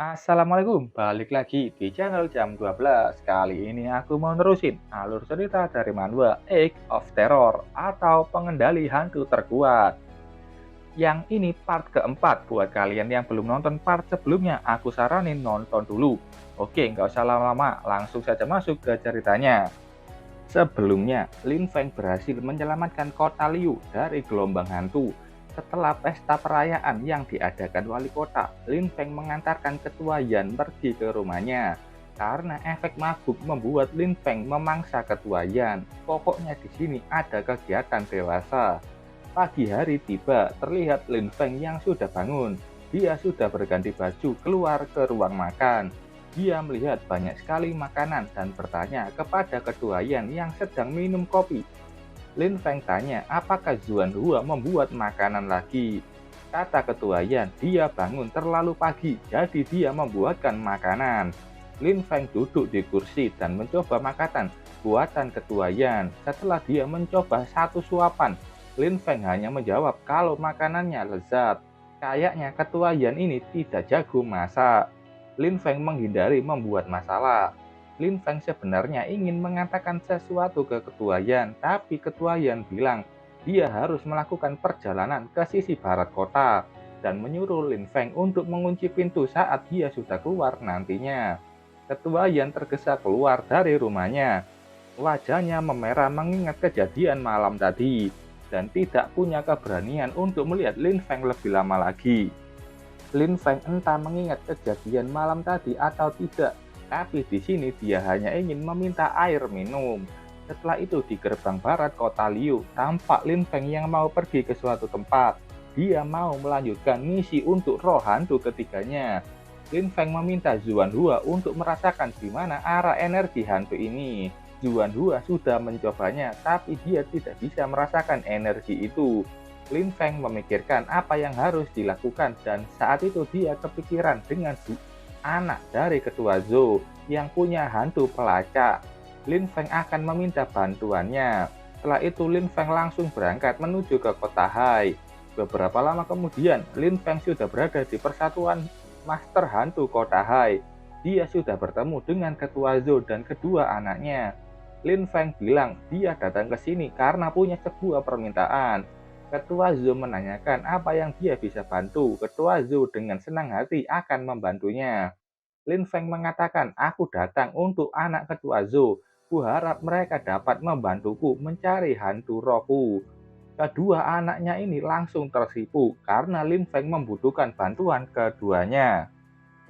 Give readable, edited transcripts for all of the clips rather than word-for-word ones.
Assalamualaikum, balik lagi di channel jam 12. Kali ini aku mau nerusin alur cerita dari manhwa Age of Terror atau Pengendali Hantu Terkuat. Yang ini part keempat. Buat kalian yang belum nonton part sebelumnya, aku saranin nonton dulu. Oke, nggak usah lama-lama, langsung saja masuk ke ceritanya. Sebelumnya, Lin Feng berhasil menyelamatkan kota Liu dari gelombang hantu. Setelah pesta perayaan yang diadakan wali kota, Lin Feng mengantarkan ketua Yan pergi ke rumahnya. Karena efek mabuk membuat Lin Feng memangsa ketua Yan. Pokoknya di sini ada kegiatan dewasa. Pagi hari tiba, terlihat Lin Feng yang sudah bangun. Dia sudah berganti baju keluar ke ruang makan. Dia melihat banyak sekali makanan dan bertanya kepada ketua Yan yang sedang minum kopi. Lin Feng tanya apakah Zuan Hua membuat makanan lagi. Kata ketua Yan, dia bangun terlalu pagi, jadi dia membuatkan makanan. Lin Feng duduk di kursi dan mencoba makanan buatan ketua Yan. Setelah dia mencoba satu suapan, Lin Feng hanya menjawab kalau makanannya lezat. Kayaknya ketua Yan ini tidak jago masak. Lin Feng menghindari membuat masalah. Lin Feng sebenarnya ingin mengatakan sesuatu ke ketua Yan, tapi ketua Yan bilang dia harus melakukan perjalanan ke sisi barat kota dan menyuruh Lin Feng untuk mengunci pintu saat dia sudah keluar nantinya. Ketua Yan tergesa keluar dari rumahnya. Wajahnya memerah mengingat kejadian malam tadi dan tidak punya keberanian untuk melihat Lin Feng lebih lama lagi. Lin Feng entah mengingat kejadian malam tadi atau tidak, tapi di sini dia hanya ingin meminta air minum. Setelah itu di gerbang barat kota Liu, tampak Lin Feng yang mau pergi ke suatu tempat. Dia mau melanjutkan misi untuk roh hantu ketiganya. Lin Feng meminta Zuan Hua untuk merasakan di mana arah energi hantu ini. Zuan Hua sudah mencobanya, tapi dia tidak bisa merasakan energi itu. Lin Feng memikirkan apa yang harus dilakukan dan saat itu dia kepikiran dengan anak dari ketua Zhou yang punya hantu pelacak. Lin Feng akan meminta bantuannya. Setelah itu Lin Feng langsung berangkat menuju ke kota Hai. Beberapa lama kemudian, Lin Feng sudah berada di persatuan Master Hantu kota Hai. Dia sudah bertemu dengan ketua Zhou dan kedua anaknya. Lin Feng bilang dia datang ke sini karena punya sebuah permintaan. Ketua Zhou menanyakan apa yang dia bisa bantu. Ketua Zhou dengan senang hati akan membantunya. Lin Feng mengatakan, aku datang untuk anak ketua Zhou. Kuharap mereka dapat membantuku mencari hantu rohku. Kedua anaknya ini langsung tersipu karena Lin Feng membutuhkan bantuan keduanya.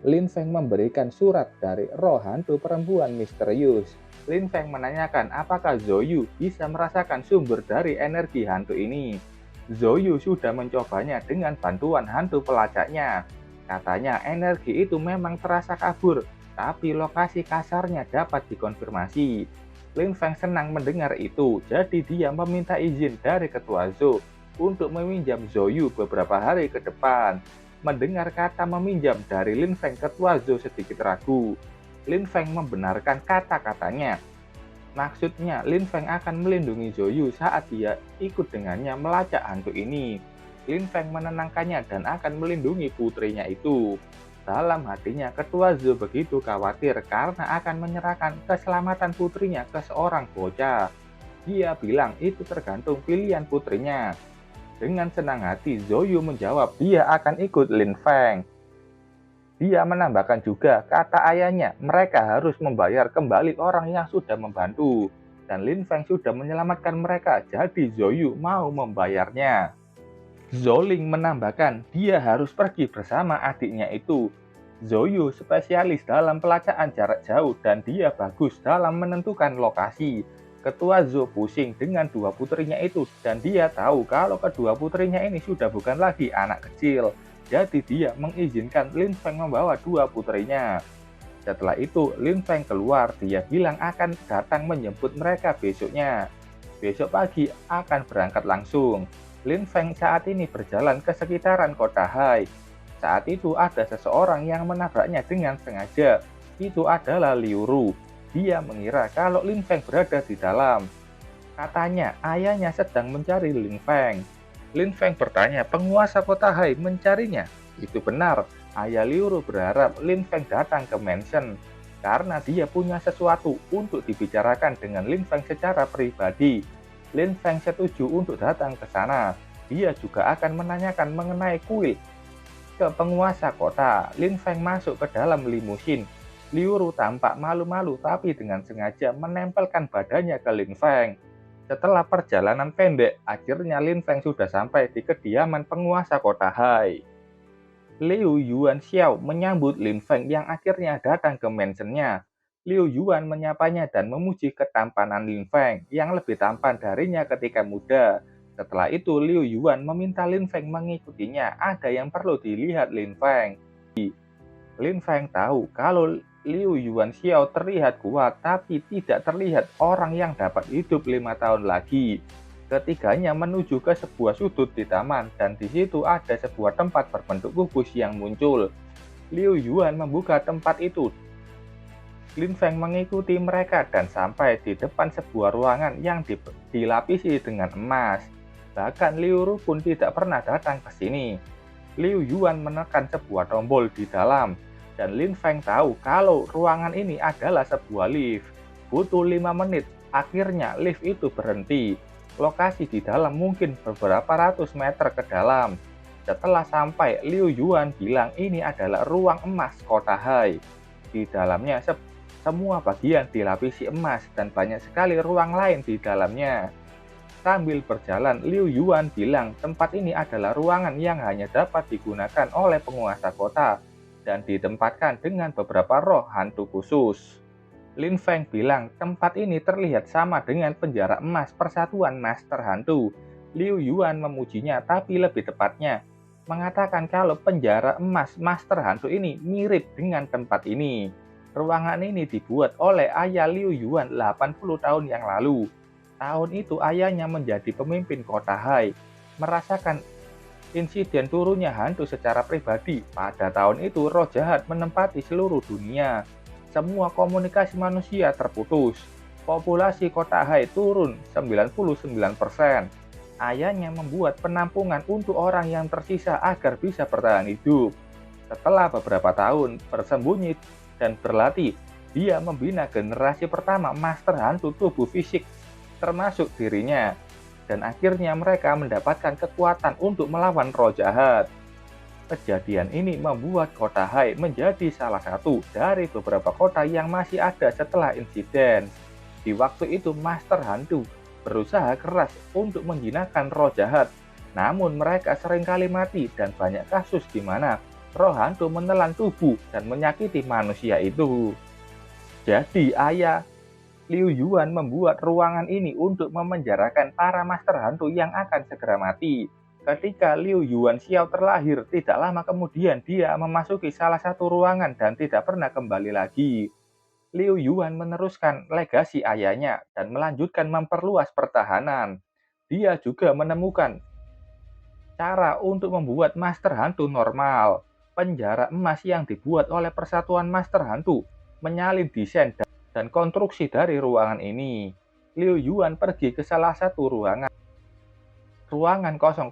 Lin Feng memberikan surat dari roh hantu perempuan misterius. Lin Feng menanyakan apakah Zhou bisa merasakan sumber dari energi hantu ini. Zhou sudah mencobanya dengan bantuan hantu pelacaknya. Katanya energi itu memang terasa kabur, tapi lokasi kasarnya dapat dikonfirmasi. Lin Feng senang mendengar itu, jadi dia meminta izin dari ketua Zhou untuk meminjam Zhou beberapa hari ke depan. Mendengar kata meminjam dari Lin Feng, ketua Zhou sedikit ragu. Lin Feng membenarkan kata-katanya. Maksudnya, Lin Feng akan melindungi Zhou saat dia ikut dengannya melacak hantu ini. Lin Feng menenangkannya dan akan melindungi putrinya itu. Dalam hatinya, ketua Zhou begitu khawatir karena akan menyerahkan keselamatan putrinya ke seorang bocah. Dia bilang itu tergantung pilihan putrinya. Dengan senang hati, Zhou menjawab dia akan ikut Lin Feng. Dia menambahkan juga kata ayahnya, mereka harus membayar kembali orang yang sudah membantu. Dan Lin Feng sudah menyelamatkan mereka, jadi Zhou mau membayarnya. Zhou menambahkan dia harus pergi bersama adiknya itu. Zhou spesialis dalam pelacakan jarak jauh dan dia bagus dalam menentukan lokasi. Ketua Zhou pusing dengan dua putrinya itu dan dia tahu kalau kedua putrinya ini sudah bukan lagi anak kecil. Jadi dia mengizinkan Lin Feng membawa dua putrinya. Setelah itu Lin Feng keluar, dia bilang akan datang menjemput mereka besoknya. Besok pagi akan berangkat langsung. Lin Feng saat ini berjalan ke sekitaran kota Hai. Saat itu ada seseorang yang menabraknya dengan sengaja. Itu adalah Liu Ru. Dia mengira kalau Lin Feng berada di dalam. Katanya ayahnya sedang mencari Lin Feng. Lin Feng bertanya, penguasa kota Hai mencarinya? Itu benar. Ayah Liu Ru berharap Lin Feng datang ke mansion karena dia punya sesuatu untuk dibicarakan dengan Lin Feng secara pribadi. Lin Feng setuju untuk datang ke sana. Dia juga akan menanyakan mengenai kuil ke penguasa kota. Lin Feng masuk ke dalam limusin. Liu Ru tampak malu-malu tapi dengan sengaja menempelkan badannya ke Lin Feng. Setelah perjalanan pendek, akhirnya Lin Feng sudah sampai di kediaman penguasa kota Hai. Liu Yuan Xiao menyambut Lin Feng yang akhirnya datang ke mansionnya. Liu Yuan menyapanya dan memuji ketampanan Lin Feng yang lebih tampan darinya ketika muda. Setelah itu, Liu Yuan meminta Lin Feng mengikutinya. Ada yang perlu dilihat Lin Feng. Lin Feng tahu kalau Liu Yuan Xiao terlihat kuat, tapi tidak terlihat orang yang dapat hidup 5 tahun lagi. Ketiganya menuju ke sebuah sudut di taman, dan di situ ada sebuah tempat berbentuk kubus yang muncul. Liu Yuan membuka tempat itu. Lin Feng mengikuti mereka dan sampai di depan sebuah ruangan yang dilapisi dengan emas. Bahkan Liu Ru pun tidak pernah datang ke sini. Liu Yuan menekan sebuah tombol di dalam, dan Lin Feng tahu kalau ruangan ini adalah sebuah lift. Butuh 5 menit, akhirnya lift itu berhenti. Lokasi di dalam mungkin beberapa ratus meter ke dalam. Setelah sampai, Liu Yuan bilang ini adalah ruang emas kota Hai. Di dalamnya semua bagian dilapisi emas dan banyak sekali ruang lain di dalamnya. Sambil berjalan, Liu Yuan bilang tempat ini adalah ruangan yang hanya dapat digunakan oleh penguasa kota dan ditempatkan dengan beberapa roh hantu khusus. Lin Feng bilang tempat ini terlihat sama dengan penjara emas persatuan Master Hantu. Liu Yuan memujinya, tapi lebih tepatnya mengatakan kalau penjara emas Master Hantu ini mirip dengan tempat ini. Ruangan ini dibuat oleh ayah Liu Yuan 80 tahun yang lalu. Tahun itu ayahnya menjadi pemimpin kota Hai, merasakan insiden turunnya hantu secara pribadi. Pada tahun itu roh jahat menempati seluruh dunia. Semua komunikasi manusia terputus. Populasi kota Hai turun 99%. Ayahnya membuat penampungan untuk orang yang tersisa agar bisa bertahan hidup. Setelah beberapa tahun bersembunyi dan berlatih, dia membina generasi pertama master hantu tubuh fisik, termasuk dirinya. Dan akhirnya mereka mendapatkan kekuatan untuk melawan roh jahat. Kejadian ini membuat kota Hai menjadi salah satu dari beberapa kota yang masih ada setelah insiden. Di waktu itu Master Hantu berusaha keras untuk menjinakkan roh jahat, namun mereka seringkali mati dan banyak kasus di mana roh hantu menelan tubuh dan menyakiti manusia itu. Jadi ayah Liu Yuan membuat ruangan ini untuk memenjarakan para Master Hantu yang akan segera mati. Ketika Liu Yuan Xiao terlahir, tidak lama kemudian dia memasuki salah satu ruangan dan tidak pernah kembali lagi. Liu Yuan meneruskan legasi ayahnya dan melanjutkan memperluas pertahanan. Dia juga menemukan cara untuk membuat Master Hantu normal. Penjara emas yang dibuat oleh Persatuan Master Hantu menyalin desain dan konstruksi dari ruangan ini. Liu Yuan pergi ke salah satu ruangan 005.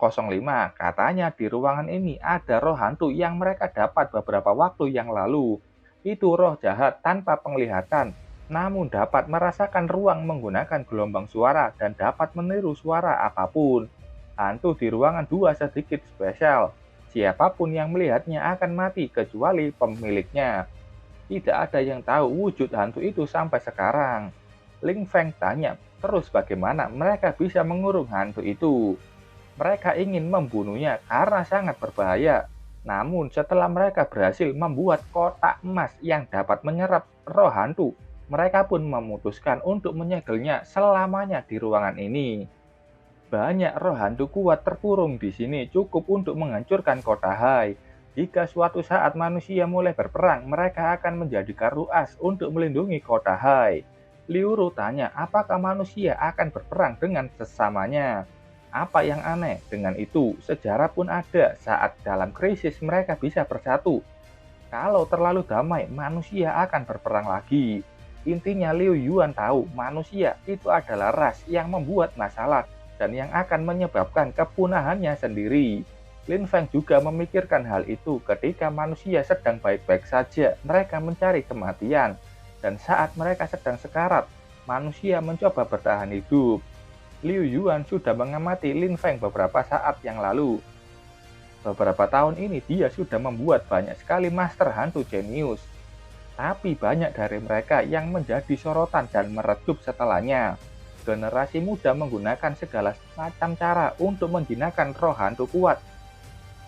Katanya di ruangan ini ada roh hantu yang mereka dapat beberapa waktu yang lalu. Itu roh jahat tanpa penglihatan, namun dapat merasakan ruang menggunakan gelombang suara dan dapat meniru suara apapun. Hantu di ruangan 2 sedikit spesial. Siapapun yang melihatnya akan mati kecuali pemiliknya. Tidak ada yang tahu wujud hantu itu sampai sekarang. Lin Feng tanya, terus bagaimana mereka bisa mengurung hantu itu? Mereka ingin membunuhnya karena sangat berbahaya. Namun setelah mereka berhasil membuat kotak emas yang dapat menyerap roh hantu, mereka pun memutuskan untuk menyegelnya selamanya di ruangan ini. Banyak roh hantu kuat terkurung di sini, cukup untuk menghancurkan kota Hai. Jika suatu saat manusia mulai berperang, mereka akan menjadi ruas untuk melindungi kota Hai. Liu Ru tanya, apakah manusia akan berperang dengan sesamanya? Apa yang aneh dengan itu? Sejarah pun ada, saat dalam krisis mereka bisa bersatu. Kalau terlalu damai, manusia akan berperang lagi. Intinya Liu Yuan tahu manusia itu adalah ras yang membuat masalah dan yang akan menyebabkan kepunahannya sendiri. Lin Feng juga memikirkan hal itu ketika manusia sedang baik-baik saja, mereka mencari kematian. Dan saat mereka sedang sekarat, manusia mencoba bertahan hidup. Liu Yuan sudah mengamati Lin Feng beberapa saat yang lalu. Beberapa tahun ini dia sudah membuat banyak sekali master hantu jenius. Tapi banyak dari mereka yang menjadi sorotan dan meredup setelahnya. Generasi muda menggunakan segala macam cara untuk menjinakkan roh hantu kuat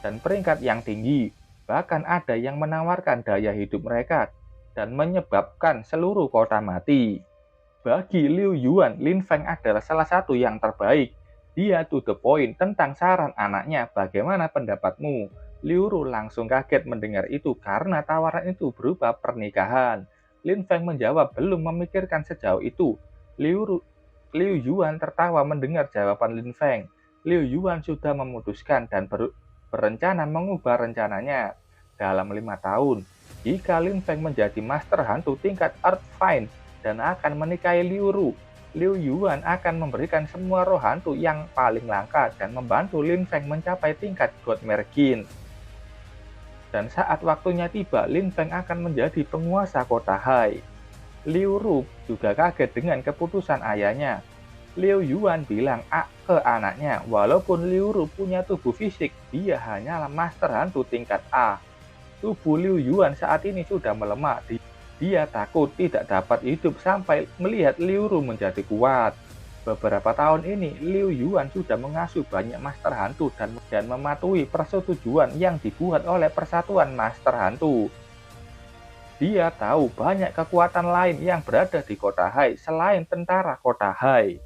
dan peringkat yang tinggi. Bahkan ada yang menawarkan daya hidup mereka dan menyebabkan seluruh kota mati. Bagi Liu Yuan, Lin Feng adalah salah satu yang terbaik. Dia to the point tentang saran anaknya, bagaimana pendapatmu? Liu Ru langsung kaget mendengar itu karena tawaran itu berupa pernikahan. Lin Feng menjawab belum memikirkan sejauh itu. Liu Yuan tertawa mendengar jawaban Lin Feng. Liu Yuan sudah memutuskan dan berencana mengubah rencananya dalam 5 tahun. Jika Lin Feng menjadi master hantu tingkat Earth Fine dan akan menikahi Liu Ru, Liu Yuan akan memberikan semua roh hantu yang paling langka dan membantu Lin Feng mencapai tingkat God Mergin. Dan saat waktunya tiba, Lin Feng akan menjadi penguasa kota Hai. Liu Ru juga kaget dengan keputusan ayahnya. Liu Yuan bilang ke anaknya, walaupun Liu Ru punya tubuh fisik, dia hanyalah master hantu tingkat A. Tubuh Liu Yuan saat ini sudah melemah. Dia takut tidak dapat hidup sampai melihat Liu Ru menjadi kuat. Beberapa tahun ini, Liu Yuan sudah mengasuh banyak master hantu dan mematuhi persetujuan yang dibuat oleh Persatuan Master Hantu. Dia tahu banyak kekuatan lain yang berada di kota Hai selain tentara kota Hai.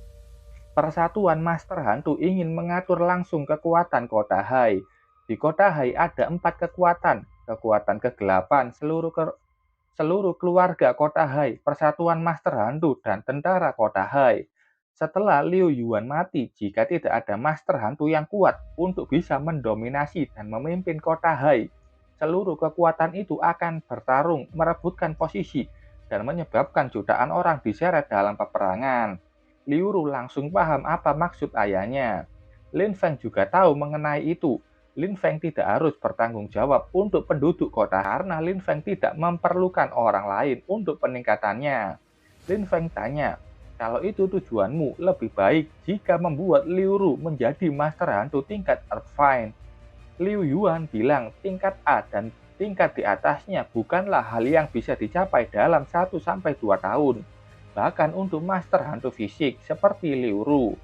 Persatuan Master Hantu ingin mengatur langsung kekuatan kota Hai. Di kota Hai ada 4 kekuatan. Kekuatan kegelapan, seluruh keluarga kota Hai, Persatuan Master Hantu, dan tentara kota Hai. Setelah Liu Yuan mati, jika tidak ada Master Hantu yang kuat untuk bisa mendominasi dan memimpin kota Hai, seluruh kekuatan itu akan bertarung merebutkan posisi dan menyebabkan jutaan orang diseret dalam peperangan. Liu Ru langsung paham apa maksud ayahnya. Lin Feng juga tahu mengenai itu. Lin Feng tidak harus bertanggung jawab untuk penduduk kota karena Lin Feng tidak memerlukan orang lain untuk peningkatannya. Lin Feng tanya, kalau itu tujuanmu, lebih baik jika membuat Liu Ru menjadi master hantu tingkat Earth Fine. Liu Yuan bilang tingkat A dan tingkat di atasnya bukanlah hal yang bisa dicapai dalam 1-2 tahun. Bahkan untuk master hantu fisik seperti Liu Ru.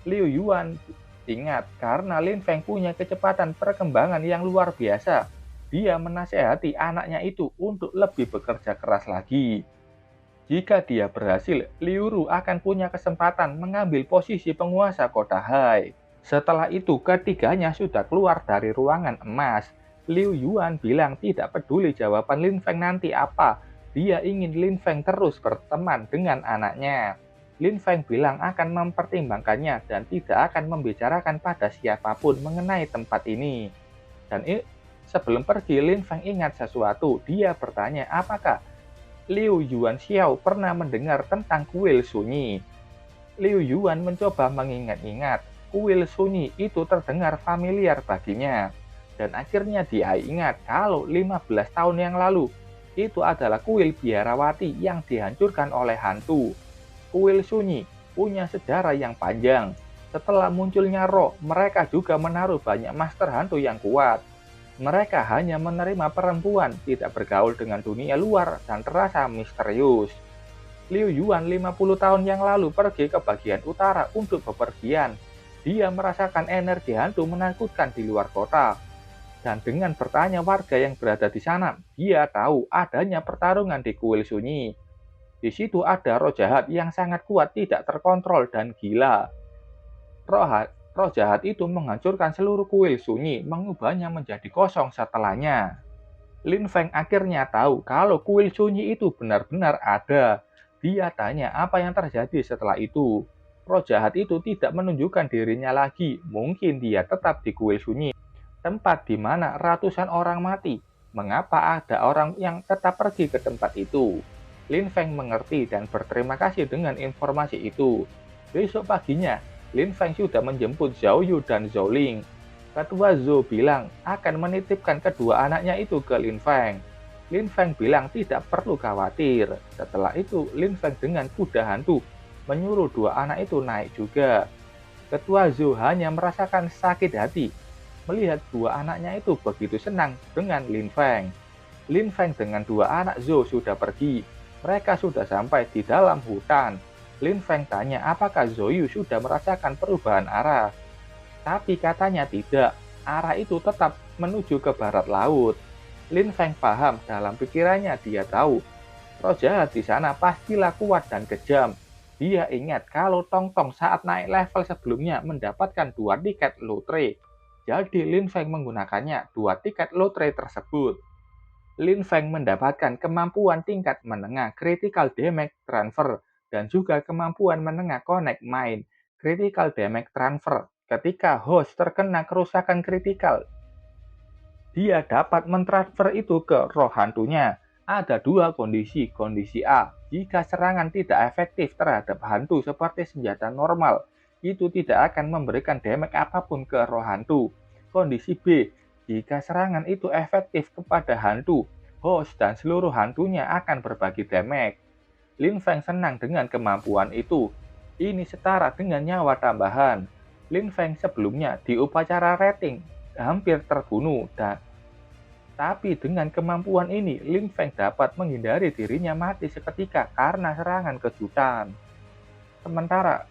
Liu Yuan ingat karena Lin Feng punya kecepatan perkembangan yang luar biasa. Dia menasehati anaknya itu untuk lebih bekerja keras lagi. Jika dia berhasil, Liu Ru akan punya kesempatan mengambil posisi penguasa kota Hai. Setelah itu ketiganya sudah keluar dari ruangan emas. Liu Yuan bilang tidak peduli jawaban Lin Feng nanti apa. Dia ingin Lin Feng terus berteman dengan anaknya. Lin Feng bilang akan mempertimbangkannya dan tidak akan membicarakan pada siapapun mengenai tempat ini. Dan sebelum pergi, Lin Feng ingat sesuatu. Dia bertanya apakah Liu Yuan Xiao pernah mendengar tentang kuil sunyi. Liu Yuan mencoba mengingat-ingat. Kuil sunyi itu terdengar familiar baginya. Dan akhirnya dia ingat kalau 15 tahun yang lalu, itu adalah kuil biarawati yang dihancurkan oleh hantu. Kuil sunyi punya sejarah yang panjang. Setelah munculnya roh, mereka juga menaruh banyak master hantu yang kuat. Mereka hanya menerima perempuan, tidak bergaul dengan dunia luar, dan terasa misterius. Liu Yuan 50 tahun yang lalu pergi ke bagian utara untuk bepergian. Dia merasakan energi hantu menakutkan di luar kota. Dan dengan bertanya warga yang berada di sana, dia tahu adanya pertarungan di kuil sunyi. Di situ ada roh jahat yang sangat kuat, tidak terkontrol dan gila. Roh jahat itu menghancurkan seluruh kuil sunyi, mengubahnya menjadi kosong setelahnya. Lin Feng akhirnya tahu kalau kuil sunyi itu benar-benar ada. Dia tanya apa yang terjadi setelah itu. Roh jahat itu tidak menunjukkan dirinya lagi, mungkin dia tetap di kuil sunyi. Tempat di mana ratusan orang mati. Mengapa ada orang yang tetap pergi ke tempat itu? Lin Feng mengerti dan berterima kasih dengan informasi itu. Besok paginya, Lin Feng sudah menjemput Zhao Yu dan Zhou Ling. Ketua Zhou bilang akan menitipkan kedua anaknya itu ke Lin Feng. Lin Feng bilang tidak perlu khawatir. Setelah itu, Lin Feng dengan kuda hantu menyuruh dua anak itu naik juga. Ketua Zhou hanya merasakan sakit hati melihat dua anaknya itu begitu senang dengan Lin Feng. Lin Feng dengan dua anak Zhou sudah pergi. Mereka sudah sampai di dalam hutan. Lin Feng tanya apakah Zhou Yu sudah merasakan perubahan arah. Tapi katanya tidak. Arah itu tetap menuju ke barat laut. Lin Feng paham, dalam pikirannya dia tahu roh jahat di sana pastilah kuat dan kejam. Dia ingat kalau Tong Tong saat naik level sebelumnya mendapatkan 2 tiket lotre. Jadi Lin Feng menggunakannya 2 tiket lotre tersebut. Lin Feng mendapatkan kemampuan tingkat menengah critical damage transfer dan juga kemampuan menengah connect mind critical damage transfer. Ketika host terkena kerusakan kritikal, dia dapat mentransfer itu ke roh hantunya. Ada 2 kondisi. Kondisi A, jika serangan tidak efektif terhadap hantu seperti senjata normal, itu tidak akan memberikan damage apapun ke roh hantu. Kondisi B, jika serangan itu efektif kepada hantu, host dan seluruh hantunya akan berbagi damage. Lin Feng senang dengan kemampuan itu. Ini setara dengan nyawa tambahan. Lin Feng sebelumnya di upacara rating hampir terbunuh tapi dengan kemampuan ini, Lin Feng dapat menghindari dirinya mati seketika karena serangan kejutan. Sementara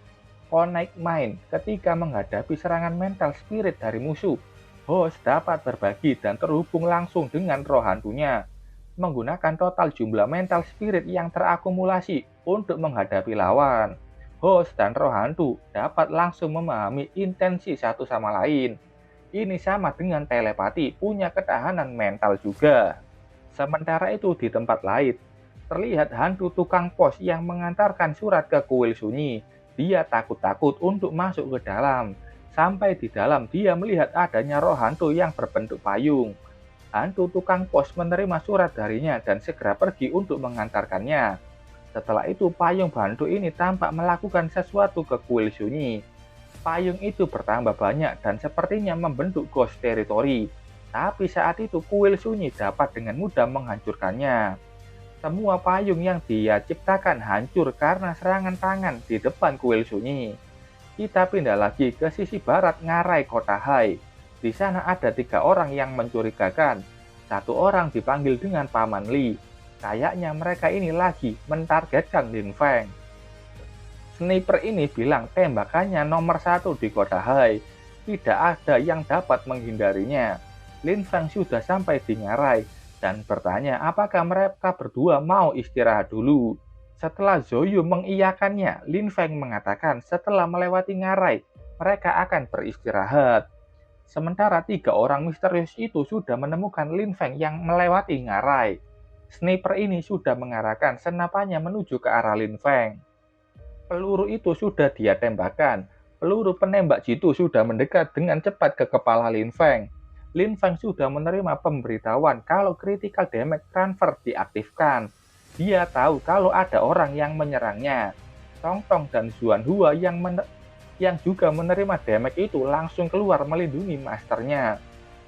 Connect Mind ketika menghadapi serangan mental spirit dari musuh, host dapat berbagi dan terhubung langsung dengan roh hantunya, menggunakan total jumlah mental spirit yang terakumulasi untuk menghadapi lawan. Host dan roh hantu dapat langsung memahami intensi satu sama lain. Ini sama dengan telepati, punya ketahanan mental juga. Sementara itu di tempat lain, terlihat hantu tukang pos yang mengantarkan surat ke kuil sunyi. Dia takut-takut untuk masuk ke dalam. Sampai di dalam dia melihat adanya roh hantu yang berbentuk payung. Hantu tukang pos menerima surat darinya dan segera pergi untuk mengantarkannya. Setelah itu payung hantu ini tampak melakukan sesuatu ke kuil sunyi. Payung itu bertambah banyak dan sepertinya membentuk ghost territory. Tapi saat itu kuil sunyi dapat dengan mudah menghancurkannya. Semua payung yang dia ciptakan hancur karena serangan tangan di depan kuil sunyi. Kita pindah lagi ke sisi barat ngarai kota Hai. Di sana ada 3 orang yang mencurigakan. 1 orang dipanggil dengan Paman Li. Kayaknya mereka ini lagi mentargetkan Lin Feng. Sniper ini bilang tembakannya nomor 1 di kota Hai. Tidak ada yang dapat menghindarinya. Lin Feng sudah sampai di ngarai dan bertanya apakah mereka berdua mau istirahat dulu. Setelah Zhou Yu mengiyakannya, Lin Feng mengatakan setelah melewati ngarai, mereka akan beristirahat. Sementara 3 orang misterius itu sudah menemukan Lin Feng yang melewati ngarai. Sniper ini sudah mengarahkan senapannya menuju ke arah Lin Feng. Peluru itu sudah dia tembakkan. Peluru penembak jitu sudah mendekat dengan cepat ke kepala Lin Feng. Lin Feng sudah menerima pemberitahuan kalau critical damage transfer diaktifkan. Dia tahu kalau ada orang yang menyerangnya. Tong Tong dan Xuan Hua yang juga menerima damage itu langsung keluar melindungi masternya.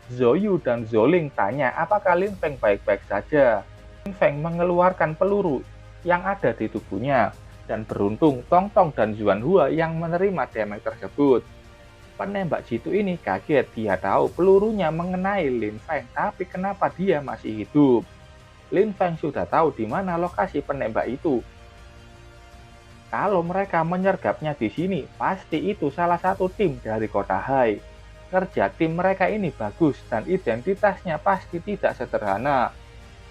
Zhou Yu dan Zhou Ling tanya apakah Lin Feng baik-baik saja. Lin Feng mengeluarkan peluru yang ada di tubuhnya. Dan beruntung Tong Tong dan Xuan Hua yang menerima damage tersebut. Penembak jitu ini kaget, dia tahu pelurunya mengenai Lin Feng, tapi kenapa dia masih hidup? Lin Feng sudah tahu di mana lokasi penembak itu. Kalau mereka menyergapnya di sini, pasti itu salah satu tim dari kota Hai. Kerja tim mereka ini bagus dan identitasnya pasti tidak sederhana.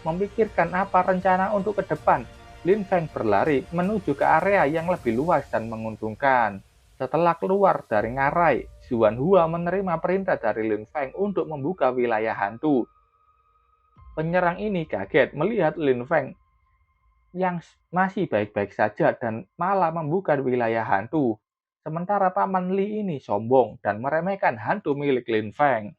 Memikirkan apa rencana untuk ke depan, Lin Feng berlari menuju ke area yang lebih luas dan menguntungkan. Setelah keluar dari ngarai, Xuan Hua menerima perintah dari Lin Feng untuk membuka wilayah hantu. Penyerang ini kaget melihat Lin Feng yang masih baik-baik saja dan malah membuka wilayah hantu. Sementara Paman Li ini sombong dan meremehkan hantu milik Lin Feng.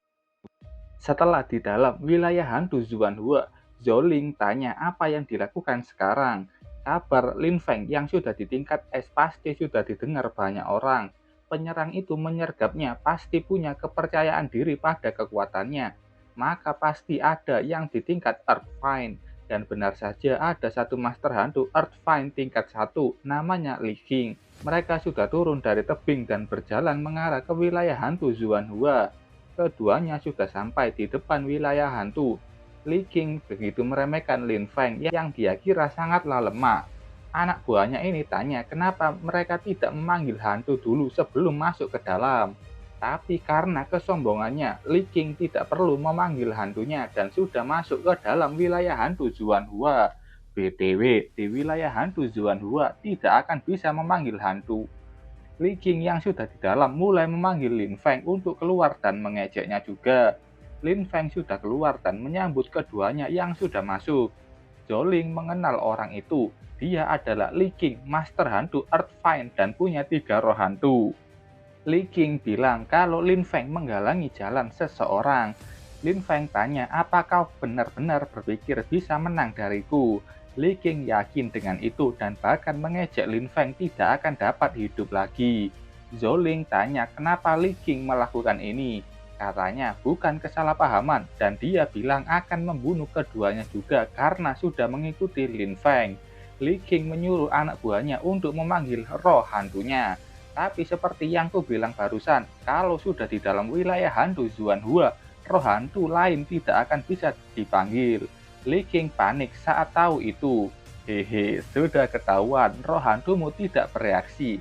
Setelah di dalam wilayah hantu Xuan Hua, Zhou Ling tanya apa yang dilakukan sekarang. Kabar Lin Feng yang sudah di tingkat S pasti sudah didengar banyak orang. penyerang itu menyergapnya pasti punya kepercayaan diri pada kekuatannya. Maka pasti ada yang di tingkat Earth Fiend. Dan benar saja ada satu master hantu Earth Fiend tingkat 1 namanya Li King. Mereka sudah turun dari tebing dan berjalan mengarah ke wilayah hantu Xuanhua. Keduanya sudah sampai di depan wilayah hantu. Li King begitu meremehkan Lin Feng yang dia kira sangatlah lemah. Anak buahnya ini tanya kenapa mereka tidak memanggil hantu dulu sebelum masuk ke dalam. Tapi karena kesombongannya, Li King tidak perlu memanggil hantunya dan sudah masuk ke dalam wilayah hantu Xuanhua. BTW, di wilayah hantu Xuanhua tidak akan bisa memanggil hantu. Li King yang sudah di dalam mulai memanggil Lin Feng untuk keluar dan mengejeknya juga. Lin Feng sudah keluar dan menyambut keduanya yang sudah masuk. Joling mengenal orang itu. Dia adalah Li King, master hantu Earth Fiend dan punya 3 roh hantu. Li King bilang kalau Lin Feng menghalangi jalan seseorang. Lin Feng tanya, apa kau benar-benar berpikir bisa menang dariku? Li King yakin dengan itu dan bahkan mengejek Lin Feng tidak akan dapat hidup lagi. Zoling tanya kenapa Li King melakukan ini. Katanya bukan kesalahpahaman dan dia bilang akan membunuh keduanya juga karena sudah mengikuti Lin Feng. Li King menyuruh anak buahnya untuk memanggil roh hantunya. Tapi seperti yang ku bilang barusan, kalau sudah di dalam wilayah hantu Xuanhua, roh hantu lain tidak akan bisa dipanggil. Li King panik saat tahu itu. Hehe, sudah ketahuan, roh hantumu tidak bereaksi.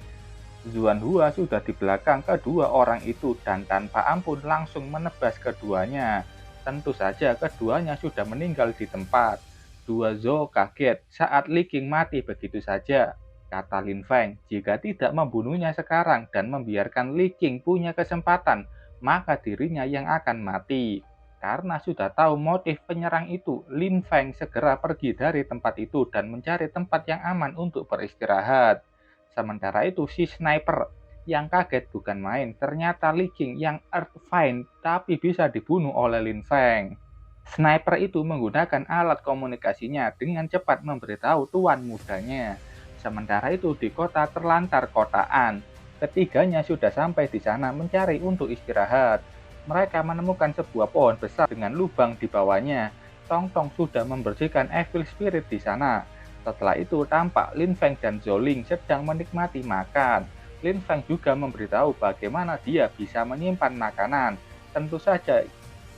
Xuanhua sudah di belakang kedua orang itu dan tanpa ampun langsung menebas keduanya. Tentu saja keduanya sudah meninggal di tempat. Dua Zhou kaget saat Li King mati begitu saja. Kata Lin Feng, jika tidak membunuhnya sekarang dan membiarkan Li King punya kesempatan, maka dirinya yang akan mati. Karena sudah tahu motif penyerang itu, Lin Feng segera pergi dari tempat itu dan mencari tempat yang aman untuk beristirahat. Sementara itu si sniper yang kaget bukan main, ternyata Li King yang Earth Fiend tapi bisa dibunuh oleh Lin Feng. Sniper itu menggunakan alat komunikasinya dengan cepat memberitahu tuan mudanya. Sementara itu di kota terlantar kotaan, ketiganya sudah sampai di sana mencari untuk istirahat. Mereka menemukan sebuah pohon besar dengan lubang di bawahnya. Tong Tong sudah membersihkan evil spirit di sana. Setelah itu tampak Lin Feng dan Zoling sedang menikmati makan. Lin Feng juga memberitahu bagaimana dia bisa menyimpan makanan. Tentu saja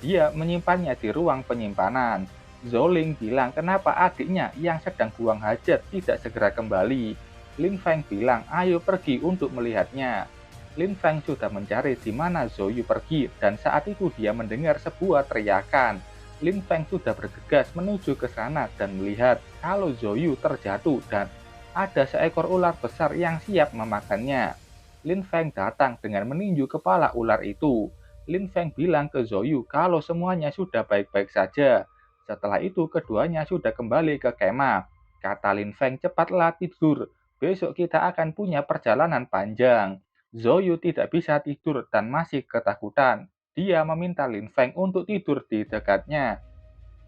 dia menyimpannya di ruang penyimpanan. Zoling bilang kenapa adiknya yang sedang buang hajat tidak segera kembali. Lin Feng bilang ayo pergi untuk melihatnya. Lin Feng sudah mencari di mana Zoyu pergi dan saat itu dia mendengar sebuah teriakan. Lin Feng sudah bergegas menuju ke sana dan melihat kalau Zoyu terjatuh dan ada seekor ular besar yang siap memakannya. Lin Feng datang dengan meninju kepala ular itu. Lin Feng bilang ke Zoyu kalau semuanya sudah baik-baik saja. Setelah itu keduanya sudah kembali ke kemah. Kata Lin Feng, cepatlah tidur. Besok kita akan punya perjalanan panjang. Zoyu tidak bisa tidur dan masih ketakutan. Dia meminta Lin Feng untuk tidur di dekatnya.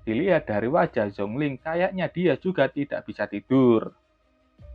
Dilihat dari wajah Zhongling, kayaknya dia juga tidak bisa tidur.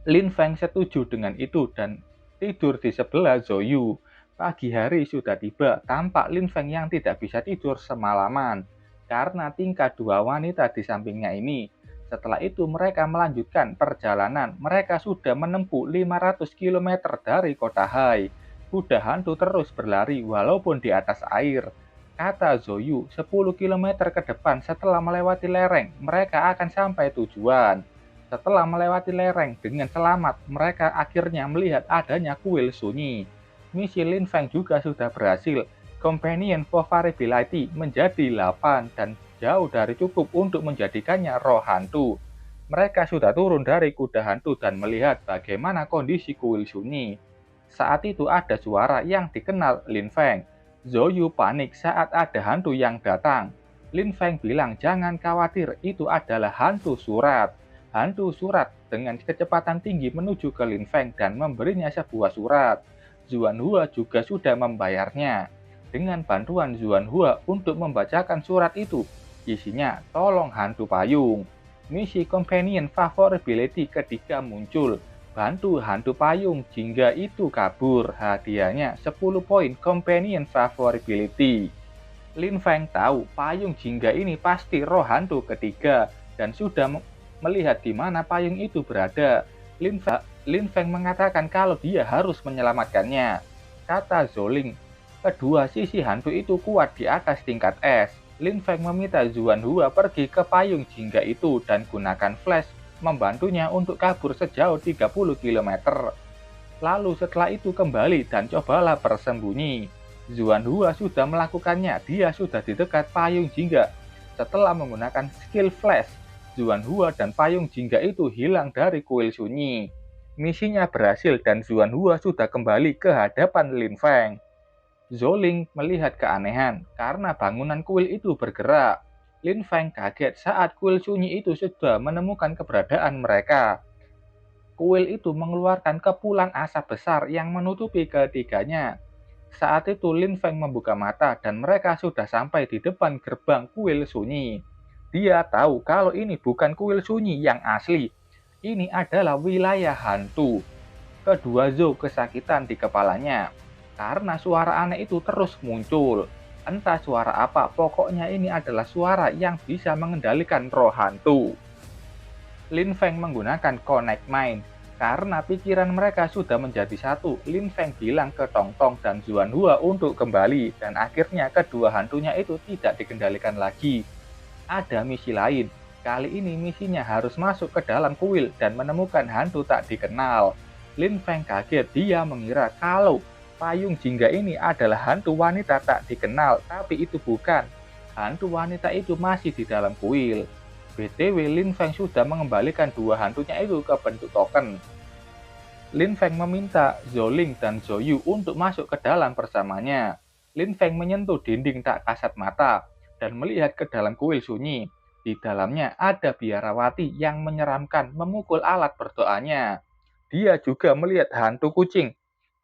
Lin Feng setuju dengan itu dan tidur di sebelah Zoyu. Pagi hari sudah tiba, tampak Lin Feng yang tidak bisa tidur semalaman karena tingkah dua wanita di sampingnya ini. Setelah itu mereka melanjutkan perjalanan. Mereka sudah menempuh 500 km dari kota Hai. Kuda hantu terus berlari walaupun di atas air. Kata Zoyu, 10 km ke depan setelah melewati lereng, mereka akan sampai tujuan. Setelah melewati lereng dengan selamat, mereka akhirnya melihat adanya kuil sunyi. Misi Lin Feng juga sudah berhasil. Companion for Variability menjadi 8 dan jauh dari cukup untuk menjadikannya roh hantu. Mereka sudah turun dari kuda hantu dan melihat bagaimana kondisi kuil sunyi. Saat itu ada suara yang dikenal Lin Feng. Zoyu panik saat ada hantu yang datang. Lin Feng bilang jangan khawatir, itu adalah hantu surat. Hantu surat dengan kecepatan tinggi menuju ke Lin Feng dan memberinya sebuah surat. Xuanhua juga sudah membayarnya. Dengan bantuan Xuanhua untuk membacakan surat itu, isinya tolong hantu payung. Misi Companion Favorability ketiga muncul. bantu hantu payung jingga itu kabur. Hadiahnya 10 poin companion favorability. Lin Feng tahu payung jingga ini pasti roh hantu ketiga dan sudah melihat di mana payung itu berada. Lin Feng mengatakan kalau dia harus menyelamatkannya. Kata Zoling, kedua sisi hantu itu kuat di atas tingkat es. Lin Feng meminta Zuan Hua pergi ke payung jingga itu dan gunakan flash membantunya untuk kabur sejauh 30 km. Lalu setelah itu kembali dan cobalah bersembunyi. Zuan Hua sudah melakukannya, dia sudah di dekat payung jingga. Setelah menggunakan skill flash, Zuan Hua dan payung jingga itu hilang dari kuil sunyi. Misinya berhasil dan Zuan Hua sudah kembali ke hadapan Lin Feng. Zoling melihat keanehan karena bangunan kuil itu bergerak. Lin Feng kaget saat kuil sunyi itu sudah menemukan keberadaan mereka. Kuil itu mengeluarkan kepulan asap besar yang menutupi ketiganya. Saat itu Lin Feng membuka mata dan mereka sudah sampai di depan gerbang kuil sunyi. Dia tahu kalau ini bukan kuil sunyi yang asli. Ini adalah wilayah hantu. Kedua Zhou kesakitan di kepalanya. Karena suara aneh itu terus muncul. Entah suara apa, pokoknya ini adalah suara yang bisa mengendalikan roh hantu. Lin Feng menggunakan Connect Mind. Karena pikiran mereka sudah menjadi satu, Lin Feng bilang ke Tong Tong dan Zuan Hua untuk kembali. Dan akhirnya kedua hantunya itu tidak dikendalikan lagi. Ada misi lain. Kali ini misinya harus masuk ke dalam kuil dan menemukan hantu tak dikenal. Lin Feng kaget, dia mengira kalau payung jingga ini adalah hantu wanita tak dikenal, tapi itu bukan. Hantu wanita itu masih di dalam kuil. BTW, Lin Feng sudah mengembalikan dua hantunya itu ke bentuk token. Lin Feng meminta Zoling dan Zoyu untuk masuk ke dalam bersamanya. Lin Feng menyentuh dinding tak kasat mata dan melihat ke dalam kuil sunyi. Di dalamnya ada biarawati yang menyeramkan memukul alat berdoanya. Dia juga melihat hantu kucing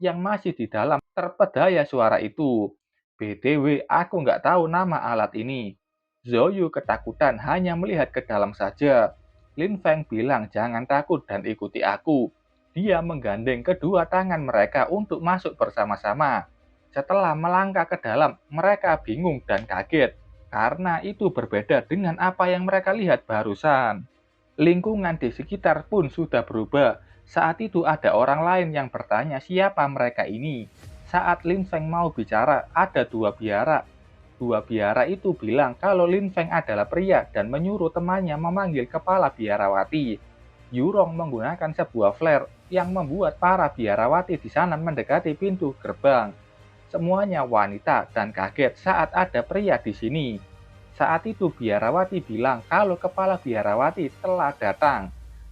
yang masih di dalam terpedaya suara itu. BTW, aku nggak tahu nama alat ini. Zoyu ketakutan hanya melihat ke dalam saja. Lin Feng bilang jangan takut dan ikuti aku. Dia menggandeng kedua tangan mereka untuk masuk bersama-sama. Setelah melangkah ke dalam, mereka bingung dan kaget. Karena itu berbeda dengan apa yang mereka lihat barusan. Lingkungan di sekitar pun sudah berubah. Saat itu ada orang lain yang bertanya siapa mereka ini. Saat Lin Feng mau bicara, ada dua biara. Dua biara itu bilang kalau Lin Feng adalah pria dan menyuruh temannya memanggil kepala biarawati. Yurong menggunakan sebuah flare yang membuat para biarawati di sana mendekati pintu gerbang. Semuanya wanita dan kaget saat ada pria di sini. Saat itu biarawati bilang kalau kepala biarawati telah datang.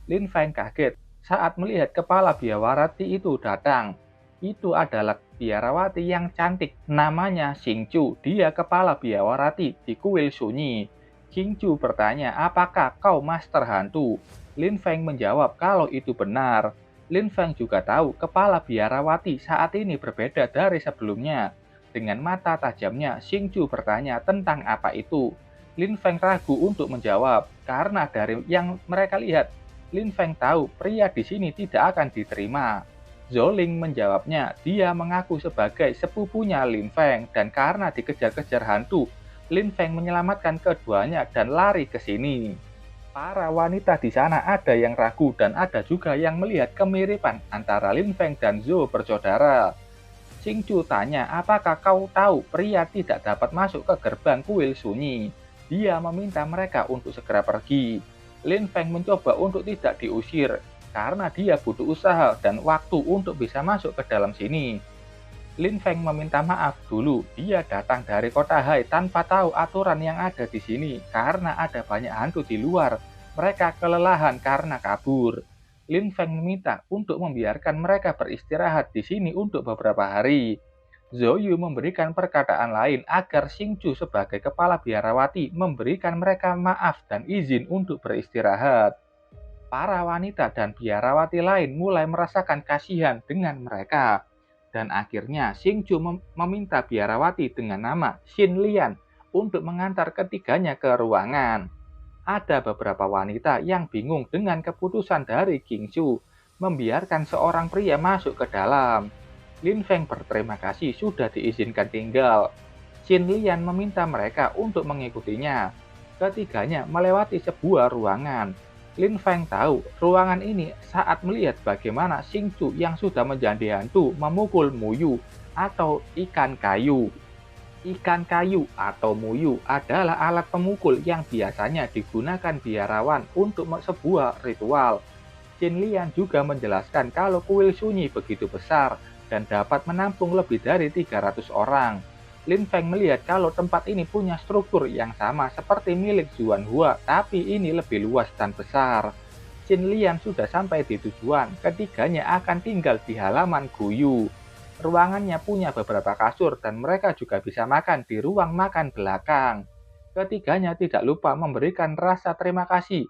Lin Feng kaget saat melihat kepala biarawati itu datang. Itu adalah biarawati yang cantik, namanya Xingqiu. Dia kepala biarawati di kuil sunyi. Xingqiu bertanya, apakah kau master hantu? Lin Feng menjawab kalau itu benar. Lin Feng juga tahu kepala biarawati saat ini berbeda dari sebelumnya. Dengan mata tajamnya, Xingqiu bertanya tentang apa itu. Lin Feng ragu untuk menjawab, karena dari yang mereka lihat, Lin Feng tahu pria di sini tidak akan diterima. Zoling menjawabnya, dia mengaku sebagai sepupunya Lin Feng dan karena dikejar-kejar hantu, Lin Feng menyelamatkan keduanya dan lari ke sini. Para wanita di sana ada yang ragu dan ada juga yang melihat kemiripan antara Lin Feng dan Zhou bersaudara. Xingqiu tanya, apakah kau tahu pria tidak dapat masuk ke gerbang kuil sunyi? Dia meminta mereka untuk segera pergi. Lin Feng mencoba untuk tidak diusir, karena dia butuh usaha dan waktu untuk bisa masuk ke dalam sini. Lin Feng meminta maaf dulu, dia datang dari kota Hai tanpa tahu aturan yang ada di sini, karena ada banyak hantu di luar. Mereka kelelahan karena kabur. Lin Feng meminta untuk membiarkan mereka beristirahat di sini untuk beberapa hari. Zoyu memberikan perkataan lain agar Xingqiu sebagai kepala biarawati memberikan mereka maaf dan izin untuk beristirahat. Para wanita dan biarawati lain mulai merasakan kasihan dengan mereka. Dan akhirnya Xingqiu meminta biarawati dengan nama Xin Lian untuk mengantar ketiganya ke ruangan. Ada beberapa wanita yang bingung dengan keputusan dari Xingqiu. membiarkan seorang pria masuk ke dalam. Lin Feng berterima kasih sudah diizinkan tinggal. Xin Lian meminta mereka untuk mengikutinya. Ketiganya melewati sebuah ruangan. Lin Feng tahu ruangan ini saat melihat bagaimana Xing Chu yang sudah menjadi hantu memukul Muyu atau ikan kayu. Ikan kayu atau muyu adalah alat pemukul yang biasanya digunakan biarawan untuk sebuah ritual. Qin Lian juga menjelaskan kalau kuil sunyi begitu besar dan dapat menampung lebih dari 300 orang. Lin Feng melihat kalau tempat ini punya struktur yang sama seperti milik Zuan Hua, tapi ini lebih luas dan besar. Qin Lian sudah sampai di tujuan, ketiganya akan tinggal di halaman Guyu. Ruangannya punya beberapa kasur dan mereka juga bisa makan di ruang makan belakang. Ketiganya tidak lupa memberikan rasa terima kasih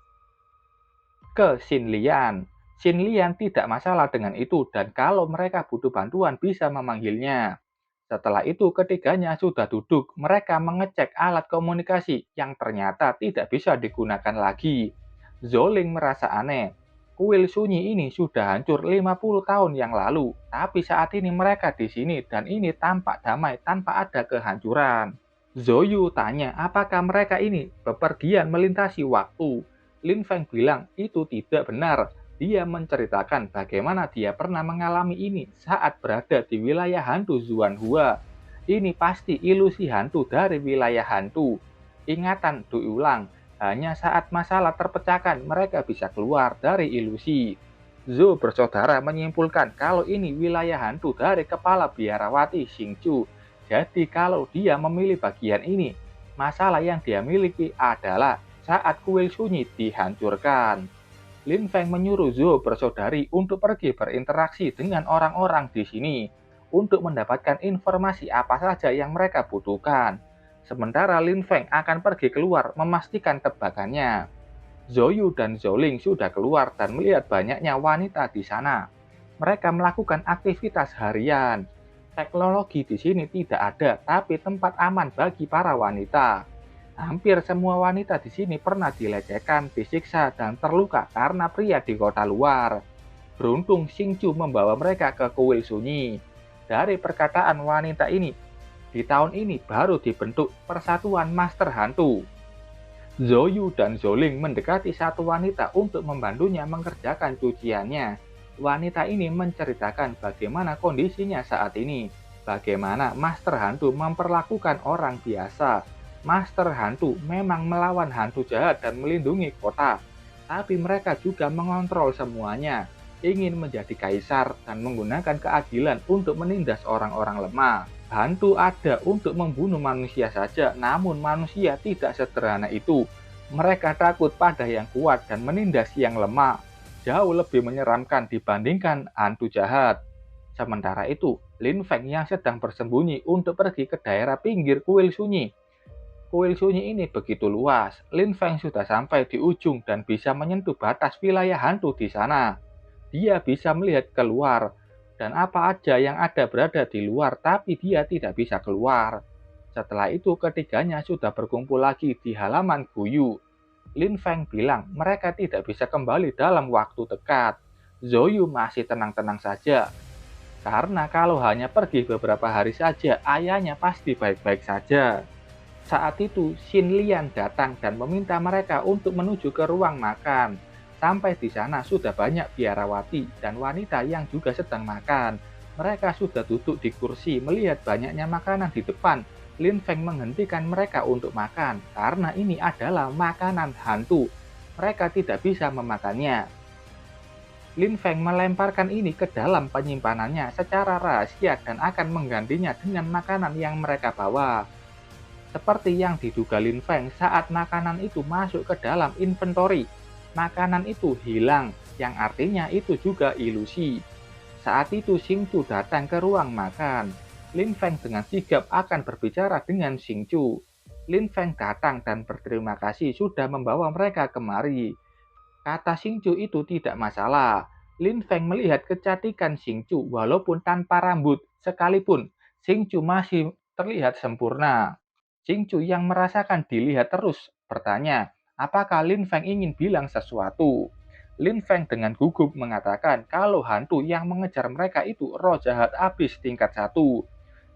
ke Xin Lian. Xin Lian tidak masalah dengan itu dan kalau mereka butuh bantuan bisa memanggilnya. Setelah itu ketiganya sudah duduk, mereka mengecek alat komunikasi yang ternyata tidak bisa digunakan lagi. Zoling merasa aneh. Kuil sunyi ini sudah hancur 50 tahun yang lalu, tapi saat ini mereka di sini dan ini tampak damai tanpa ada kehancuran. Zoyu tanya apakah mereka ini bepergian melintasi waktu. Lin Feng bilang itu tidak benar. Dia menceritakan bagaimana dia pernah mengalami ini saat berada di wilayah hantu Zuan Hua. Ini pasti ilusi hantu dari wilayah hantu. Ingatan diulang, hanya saat masalah terpecahkan mereka bisa keluar dari ilusi. Zhou bersaudara menyimpulkan kalau ini wilayah hantu dari kepala biarawati Xingqiu. Jadi kalau dia memilih bagian ini, masalah yang dia miliki adalah saat kuil sunyi dihancurkan. Lin Feng menyuruh Zhou bersaudari untuk pergi berinteraksi dengan orang-orang di sini untuk mendapatkan informasi apa saja yang mereka butuhkan. Sementara Lin Feng akan pergi keluar memastikan tebakannya. Zhou dan Zhou Ling sudah keluar dan melihat banyaknya wanita di sana. Mereka melakukan aktivitas harian. Teknologi di sini tidak ada, tapi tempat aman bagi para wanita. Hampir semua wanita di sini pernah dilecehkan, disiksa, dan terluka karena pria di kota luar. Beruntung Xingqiu membawa mereka ke kuil sunyi. Dari perkataan wanita ini, di tahun ini baru dibentuk Persatuan Master Hantu. Zhou dan Zhou Ling mendekati satu wanita untuk membantunya mengerjakan cuciannya. Wanita ini menceritakan bagaimana kondisinya saat ini, bagaimana Master Hantu memperlakukan orang biasa. Master Hantu memang melawan hantu jahat dan melindungi kota, tapi mereka juga mengontrol semuanya, ingin menjadi kaisar dan menggunakan keadilan untuk menindas orang-orang lemah. Hantu ada untuk membunuh manusia saja, namun manusia tidak sederhana itu. Mereka takut pada yang kuat dan menindas yang lemah. Jauh lebih menyeramkan dibandingkan hantu jahat. Sementara itu, Lin Feng yang sedang bersembunyi untuk pergi ke daerah pinggir kuil sunyi. Kuil sunyi ini begitu luas, Lin Feng sudah sampai di ujung dan bisa menyentuh batas wilayah hantu di sana. Dia bisa melihat keluar, dan apa aja yang ada berada di luar, tapi dia tidak bisa keluar. Setelah itu ketiganya sudah berkumpul lagi di halaman Guyu. Lin Feng bilang mereka tidak bisa kembali dalam waktu dekat. Zhou masih tenang-tenang saja, karena kalau hanya pergi beberapa hari saja, ayahnya pasti baik-baik saja. Saat itu, Xin Lian datang dan meminta mereka untuk menuju ke ruang makan. Sampai di sana sudah banyak biarawati dan wanita yang juga sedang makan. Mereka sudah duduk di kursi melihat banyaknya makanan di depan. Lin Feng menghentikan mereka untuk makan karena ini adalah makanan hantu. Mereka tidak bisa memakannya. Lin Feng melemparkan ini ke dalam penyimpanannya secara rahasia dan akan menggantinya dengan makanan yang mereka bawa. Seperti yang diduga Lin Feng saat makanan itu masuk ke dalam inventory. Makanan itu hilang, yang artinya itu juga ilusi. Saat itu Xingqiu datang ke ruang makan. Lin Feng dengan sigap akan berbicara dengan Xingqiu. Lin Feng datang dan berterima kasih sudah membawa mereka kemari. Kata Xingqiu itu tidak masalah. Lin Feng melihat kecantikan Xingqiu walaupun tanpa rambut, sekalipun Xingqiu masih terlihat sempurna. Xingqiu yang merasakan dilihat terus bertanya, apakah Lin Feng ingin bilang sesuatu? Lin Feng dengan gugup mengatakan kalau hantu yang mengejar mereka itu roh jahat abis tingkat 1.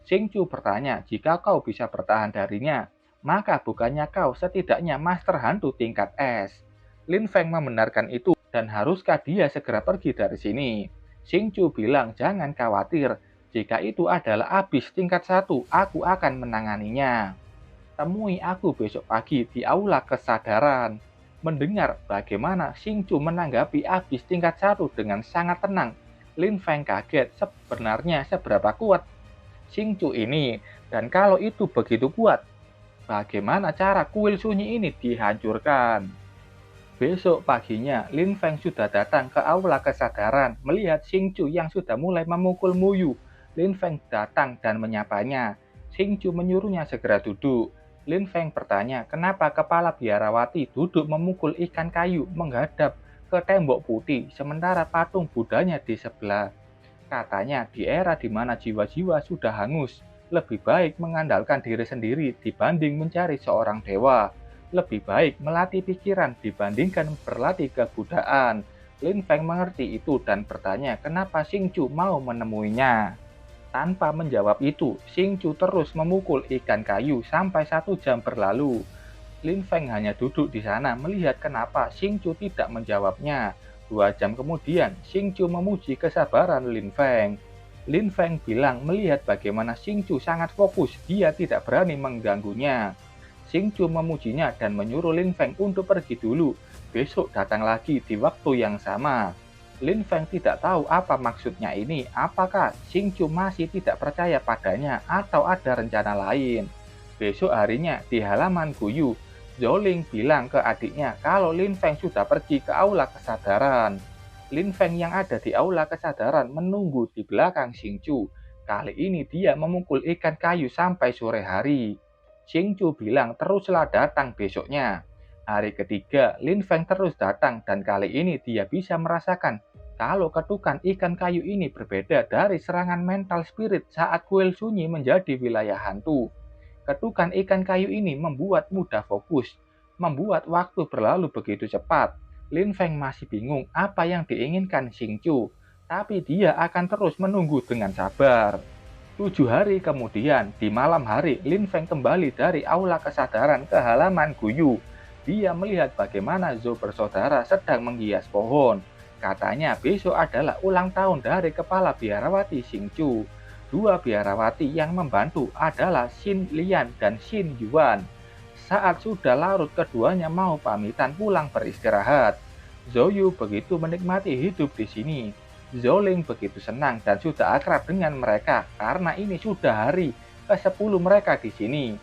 Xing Chu bertanya, jika kau bisa bertahan darinya, maka bukannya kau setidaknya master hantu tingkat S. Lin Feng membenarkan itu dan haruskah dia segera pergi dari sini? Xing Chu bilang, jangan khawatir, jika itu adalah abis tingkat 1, aku akan menanganinya. Temui aku besok pagi di aula kesadaran. Mendengar bagaimana Xing Chu menanggapi abis tingkat 1 dengan sangat tenang, Lin Feng kaget sebenarnya seberapa kuat Xing Chu ini, dan kalau itu begitu kuat, bagaimana cara kuil sunyi ini dihancurkan? Besok paginya, Lin Feng sudah datang ke aula kesadaran melihat Xing Chu yang sudah mulai memukul Muyu. Lin Feng datang dan menyapanya. Xing Chu menyuruhnya segera duduk. Lin Feng bertanya, kenapa kepala biarawati duduk memukul ikan kayu menghadap ke tembok putih, sementara patung Budanya di sebelah. Katanya, di era di mana jiwa-jiwa sudah hangus, lebih baik mengandalkan diri sendiri dibanding mencari seorang dewa. Lebih baik melatih pikiran dibandingkan berlatih kebudayaan. Lin Feng mengerti itu dan bertanya kenapa Xing Chu mau menemuinya. Tanpa menjawab itu, Xing Chu terus memukul ikan kayu sampai 1 jam berlalu. Lin Feng hanya duduk di sana melihat kenapa Xing Chu tidak menjawabnya. 2 jam kemudian, Xing Chu memuji kesabaran Lin Feng. Lin Feng bilang melihat bagaimana Xing Chu sangat fokus, dia tidak berani mengganggunya. Xing Chu memujinya dan menyuruh Lin Feng untuk pergi dulu. Besok datang lagi di waktu yang sama. Lin Feng tidak tahu apa maksudnya ini. Apakah Xing Chu masih tidak percaya padanya atau ada rencana lain? Besok harinya di halaman Guyu, Zhou Ling bilang ke adiknya kalau Lin Feng sudah pergi ke aula kesadaran. Lin Feng yang ada di aula kesadaran menunggu di belakang Xing Chu. Kali ini dia memukul ikan kayu sampai sore hari. Xing Chu bilang teruslah datang besoknya. Hari ketiga, Lin Feng terus datang dan kali ini dia bisa merasakan kalau ketukan ikan kayu ini berbeda dari serangan mental spirit saat kuil sunyi menjadi wilayah hantu. Ketukan ikan kayu ini membuat mudah fokus, membuat waktu berlalu begitu cepat. Lin Feng masih bingung apa yang diinginkan Xing Chu, tapi dia akan terus menunggu dengan sabar. 7 hari kemudian, di malam hari, Lin Feng kembali dari aula kesadaran ke halaman Guyu. Dia melihat bagaimana Zhou bersaudara sedang menghias pohon. Katanya besok adalah ulang tahun dari kepala biarawati Xing Chu. 2 biarawati yang membantu adalah Xin Lian dan Xin Yuan. Saat sudah larut, keduanya mau pamitan pulang beristirahat. Zhou Yu begitu menikmati hidup di sini. Zhou Ling begitu senang dan sudah akrab dengan mereka karena ini sudah hari ke-10 mereka di sini.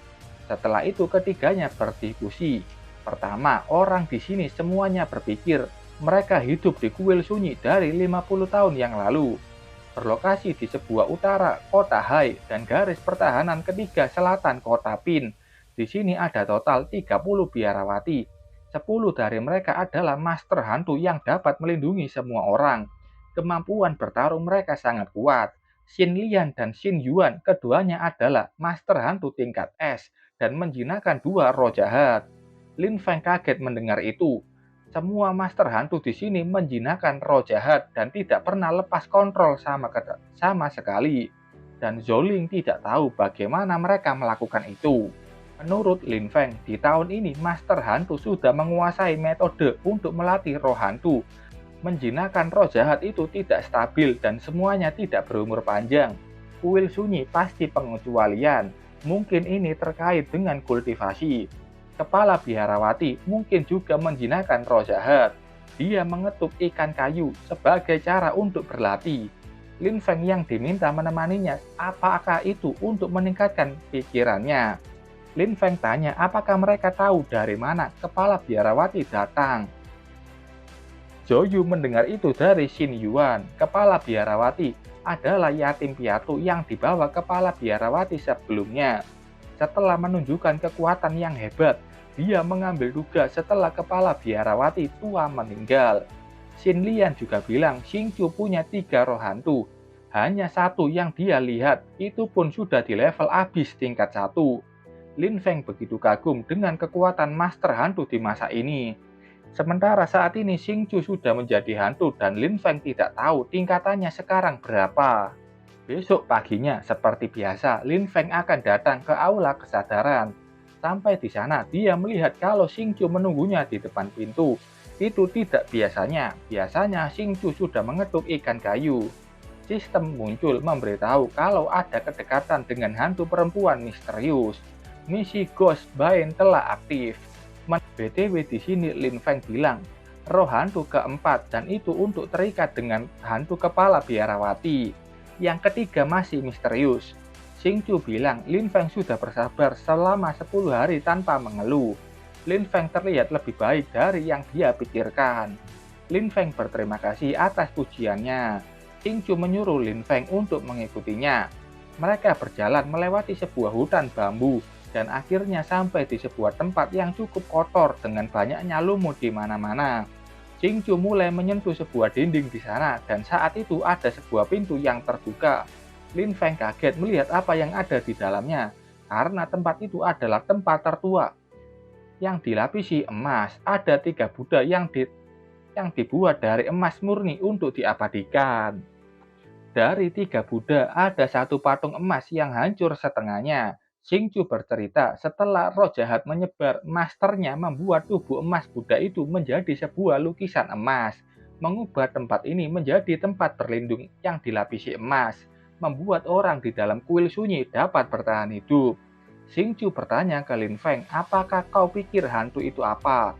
Setelah itu ketiganya berdiskusi. Pertama, orang di sini semuanya berpikir mereka hidup di kuil sunyi dari 50 tahun yang lalu. Berlokasi di sebuah utara kota Hai dan garis pertahanan ketiga selatan kota Pin. Di sini ada total 30 biarawati. 10 dari mereka adalah master hantu yang dapat melindungi semua orang. Kemampuan bertarung mereka sangat kuat. Xin Lian dan Xin Yuan keduanya adalah master hantu tingkat S dan menjinakkan 2 roh jahat. Lin Feng kaget mendengar itu. Semua master hantu di sini menjinakkan roh jahat dan tidak pernah lepas kontrol sama sekali. Dan Zhou Ling tidak tahu bagaimana mereka melakukan itu. Menurut Lin Feng, di tahun ini master hantu sudah menguasai metode untuk melatih roh hantu. Menjinakkan roh jahat itu tidak stabil dan semuanya tidak berumur panjang. Kuil sunyi pasti pengecualian. Mungkin ini terkait dengan kultivasi. Kepala biarawati mungkin juga menjinakkan roh jahat. Dia mengetuk ikan kayu sebagai cara untuk berlatih. Lin Feng yang diminta menemaninya, apakah itu untuk meningkatkan pikirannya? Lin Feng tanya apakah mereka tahu dari mana kepala biarawati datang. Zhou Yu mendengar itu dari Xin Yuan. Kepala biarawati adalah yatim piatu yang dibawa kepala biarawati sebelumnya. Setelah menunjukkan kekuatan yang hebat, dia mengambil tugas setelah kepala biarawati tua meninggal. Xin Lian juga bilang Xing Chu punya 3 roh hantu. Hanya 1 yang dia lihat, itu pun sudah di level abis tingkat 1. Lin Feng begitu kagum dengan kekuatan master hantu di masa ini. Sementara saat ini Xingqiu sudah menjadi hantu dan Lin Feng tidak tahu tingkatannya sekarang berapa. Besok paginya, seperti biasa, Lin Feng akan datang ke aula kesadaran. Sampai di sana, dia melihat kalau Xingqiu menunggunya di depan pintu. Itu tidak biasanya. Biasanya Xingqiu sudah mengetuk ikan kayu. Sistem muncul memberitahu kalau ada kedekatan dengan hantu perempuan misterius. Misi Ghost Bind telah aktif. BTW di sini Lin Feng bilang, roh hantu keempat dan itu untuk terikat dengan hantu kepala biarawati. Yang ketiga masih misterius. Xingqiu bilang Lin Feng sudah bersabar selama 10 hari tanpa mengeluh. Lin Feng terlihat lebih baik dari yang dia pikirkan. Lin Feng berterima kasih atas pujiannya. Xingqiu menyuruh Lin Feng untuk mengikutinya. Mereka berjalan melewati sebuah hutan bambu dan akhirnya sampai di sebuah tempat yang cukup kotor dengan banyaknya lumut di mana-mana. Xingqiu mulai menyentuh sebuah dinding di sana dan saat itu ada sebuah pintu yang terbuka. Lin Feng kaget melihat apa yang ada di dalamnya karena tempat itu adalah tempat tertua yang dilapisi emas. Ada 3 Buddha yang dibuat dari emas murni untuk diabadikan. Dari 3 Buddha ada 1 patung emas yang hancur setengahnya. Xingqiu bercerita setelah roh jahat menyebar, masternya membuat tubuh emas Buddha itu menjadi sebuah lukisan emas. Mengubah tempat ini menjadi tempat berlindung yang dilapisi emas. Membuat orang di dalam kuil sunyi dapat bertahan hidup. Xingqiu bertanya ke Lin Feng, apakah kau pikir hantu itu apa?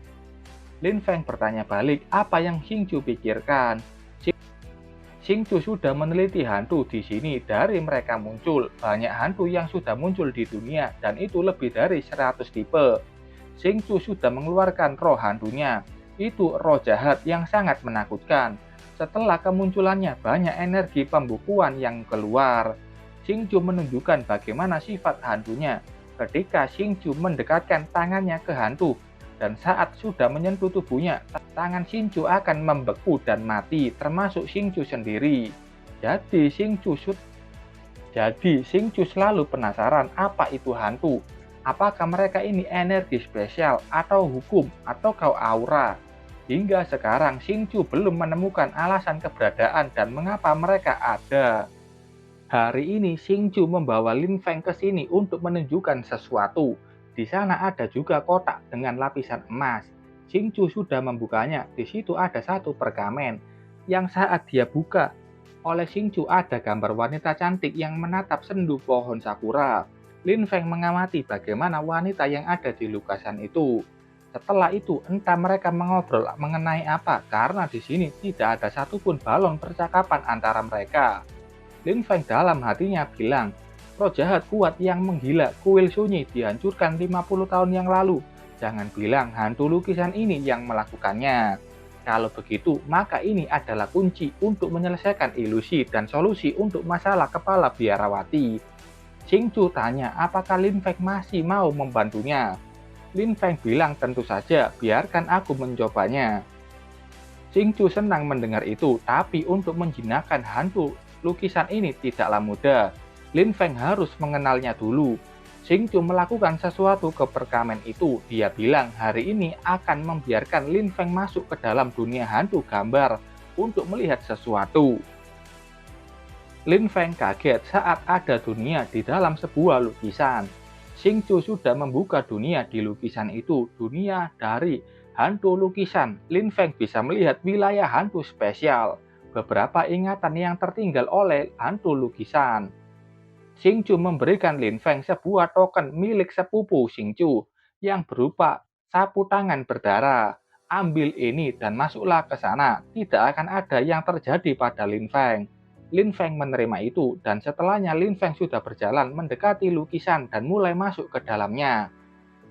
Lin Feng bertanya balik, apa yang Xingqiu pikirkan? Xingqiu sudah meneliti hantu di sini. Dari mereka muncul banyak hantu yang sudah muncul di dunia dan itu lebih dari 100 tipe. Xingqiu sudah mengeluarkan roh hantunya. Itu roh jahat yang sangat menakutkan. Setelah kemunculannya banyak energi pembukuan yang keluar. Xingqiu menunjukkan bagaimana sifat hantunya. Ketika Xingqiu mendekatkan tangannya ke hantu, dan saat sudah menyentuh tubuhnya, tangan Xingqiu akan membeku dan mati, termasuk Xingqiu sendiri. Jadi Xingqiu selalu penasaran apa itu hantu. Apakah mereka ini energi spesial, atau hukum, atau kau aura? Hingga sekarang Xingqiu belum menemukan alasan keberadaan dan mengapa mereka ada. Hari ini Xingqiu membawa Lin Feng ke sini untuk menunjukkan sesuatu. Di sana ada juga kotak dengan lapisan emas. Xingqiu sudah membukanya. Di situ ada 1 pergamen. Yang saat dia buka oleh Xingqiu ada gambar wanita cantik yang menatap sendu pohon sakura. Lin Feng mengamati bagaimana wanita yang ada di lukisan itu. Setelah itu entah mereka mengobrol mengenai apa karena di sini tidak ada satupun balon percakapan antara mereka. Lin Feng dalam hatinya bilang, roh jahat kuat yang menggila, kuil sunyi dihancurkan 50 tahun yang lalu. Jangan bilang hantu lukisan ini yang melakukannya. Kalau begitu, maka ini adalah kunci untuk menyelesaikan ilusi dan solusi untuk masalah kepala biarawati. Xingqiu tanya apakah Lin Feng masih mau membantunya. Lin Feng bilang tentu saja, biarkan aku mencobanya. Xingqiu senang mendengar itu, tapi untuk menjinakkan hantu lukisan ini tidaklah mudah. Lin Feng harus mengenalnya dulu. Xingqiu melakukan sesuatu ke perkamen itu. Dia bilang hari ini akan membiarkan Lin Feng masuk ke dalam dunia hantu gambar untuk melihat sesuatu. Lin Feng kaget saat ada dunia di dalam sebuah lukisan. Xingqiu sudah membuka dunia di lukisan itu, dunia dari hantu lukisan. Lin Feng bisa melihat wilayah hantu spesial, beberapa ingatan yang tertinggal oleh hantu lukisan. Xingqiu memberikan Lin Feng sebuah token milik sepupu Xingqiu yang berupa sapu tangan berdarah. Ambil ini dan masuklah ke sana. Tidak akan ada yang terjadi pada Lin Feng. Lin Feng menerima itu dan setelahnya Lin Feng sudah berjalan mendekati lukisan dan mulai masuk ke dalamnya.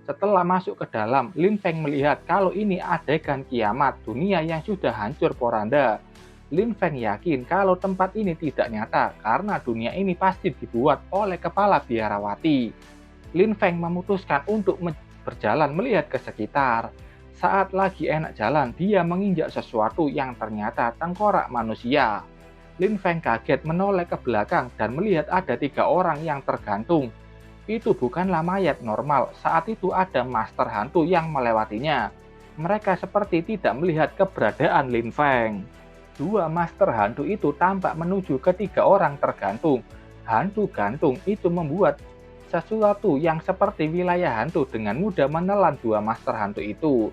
Setelah masuk ke dalam, Lin Feng melihat kalau ini adegan kiamat dunia yang sudah hancur poranda. Lin Feng yakin kalau tempat ini tidak nyata karena dunia ini pasti dibuat oleh kepala biarawati. Lin Feng memutuskan untuk berjalan melihat ke sekitar. Saat lagi enak jalan, dia menginjak sesuatu yang ternyata tengkorak manusia. Lin Feng kaget menoleh ke belakang dan melihat ada 3 orang yang tergantung. Itu bukanlah mayat normal, saat itu ada master hantu yang melewatinya. Mereka seperti tidak melihat keberadaan Lin Feng. Dua master hantu itu tampak menuju ketiga orang tergantung. Hantu gantung itu membuat sesuatu yang seperti wilayah hantu dengan mudah menelan dua master hantu itu.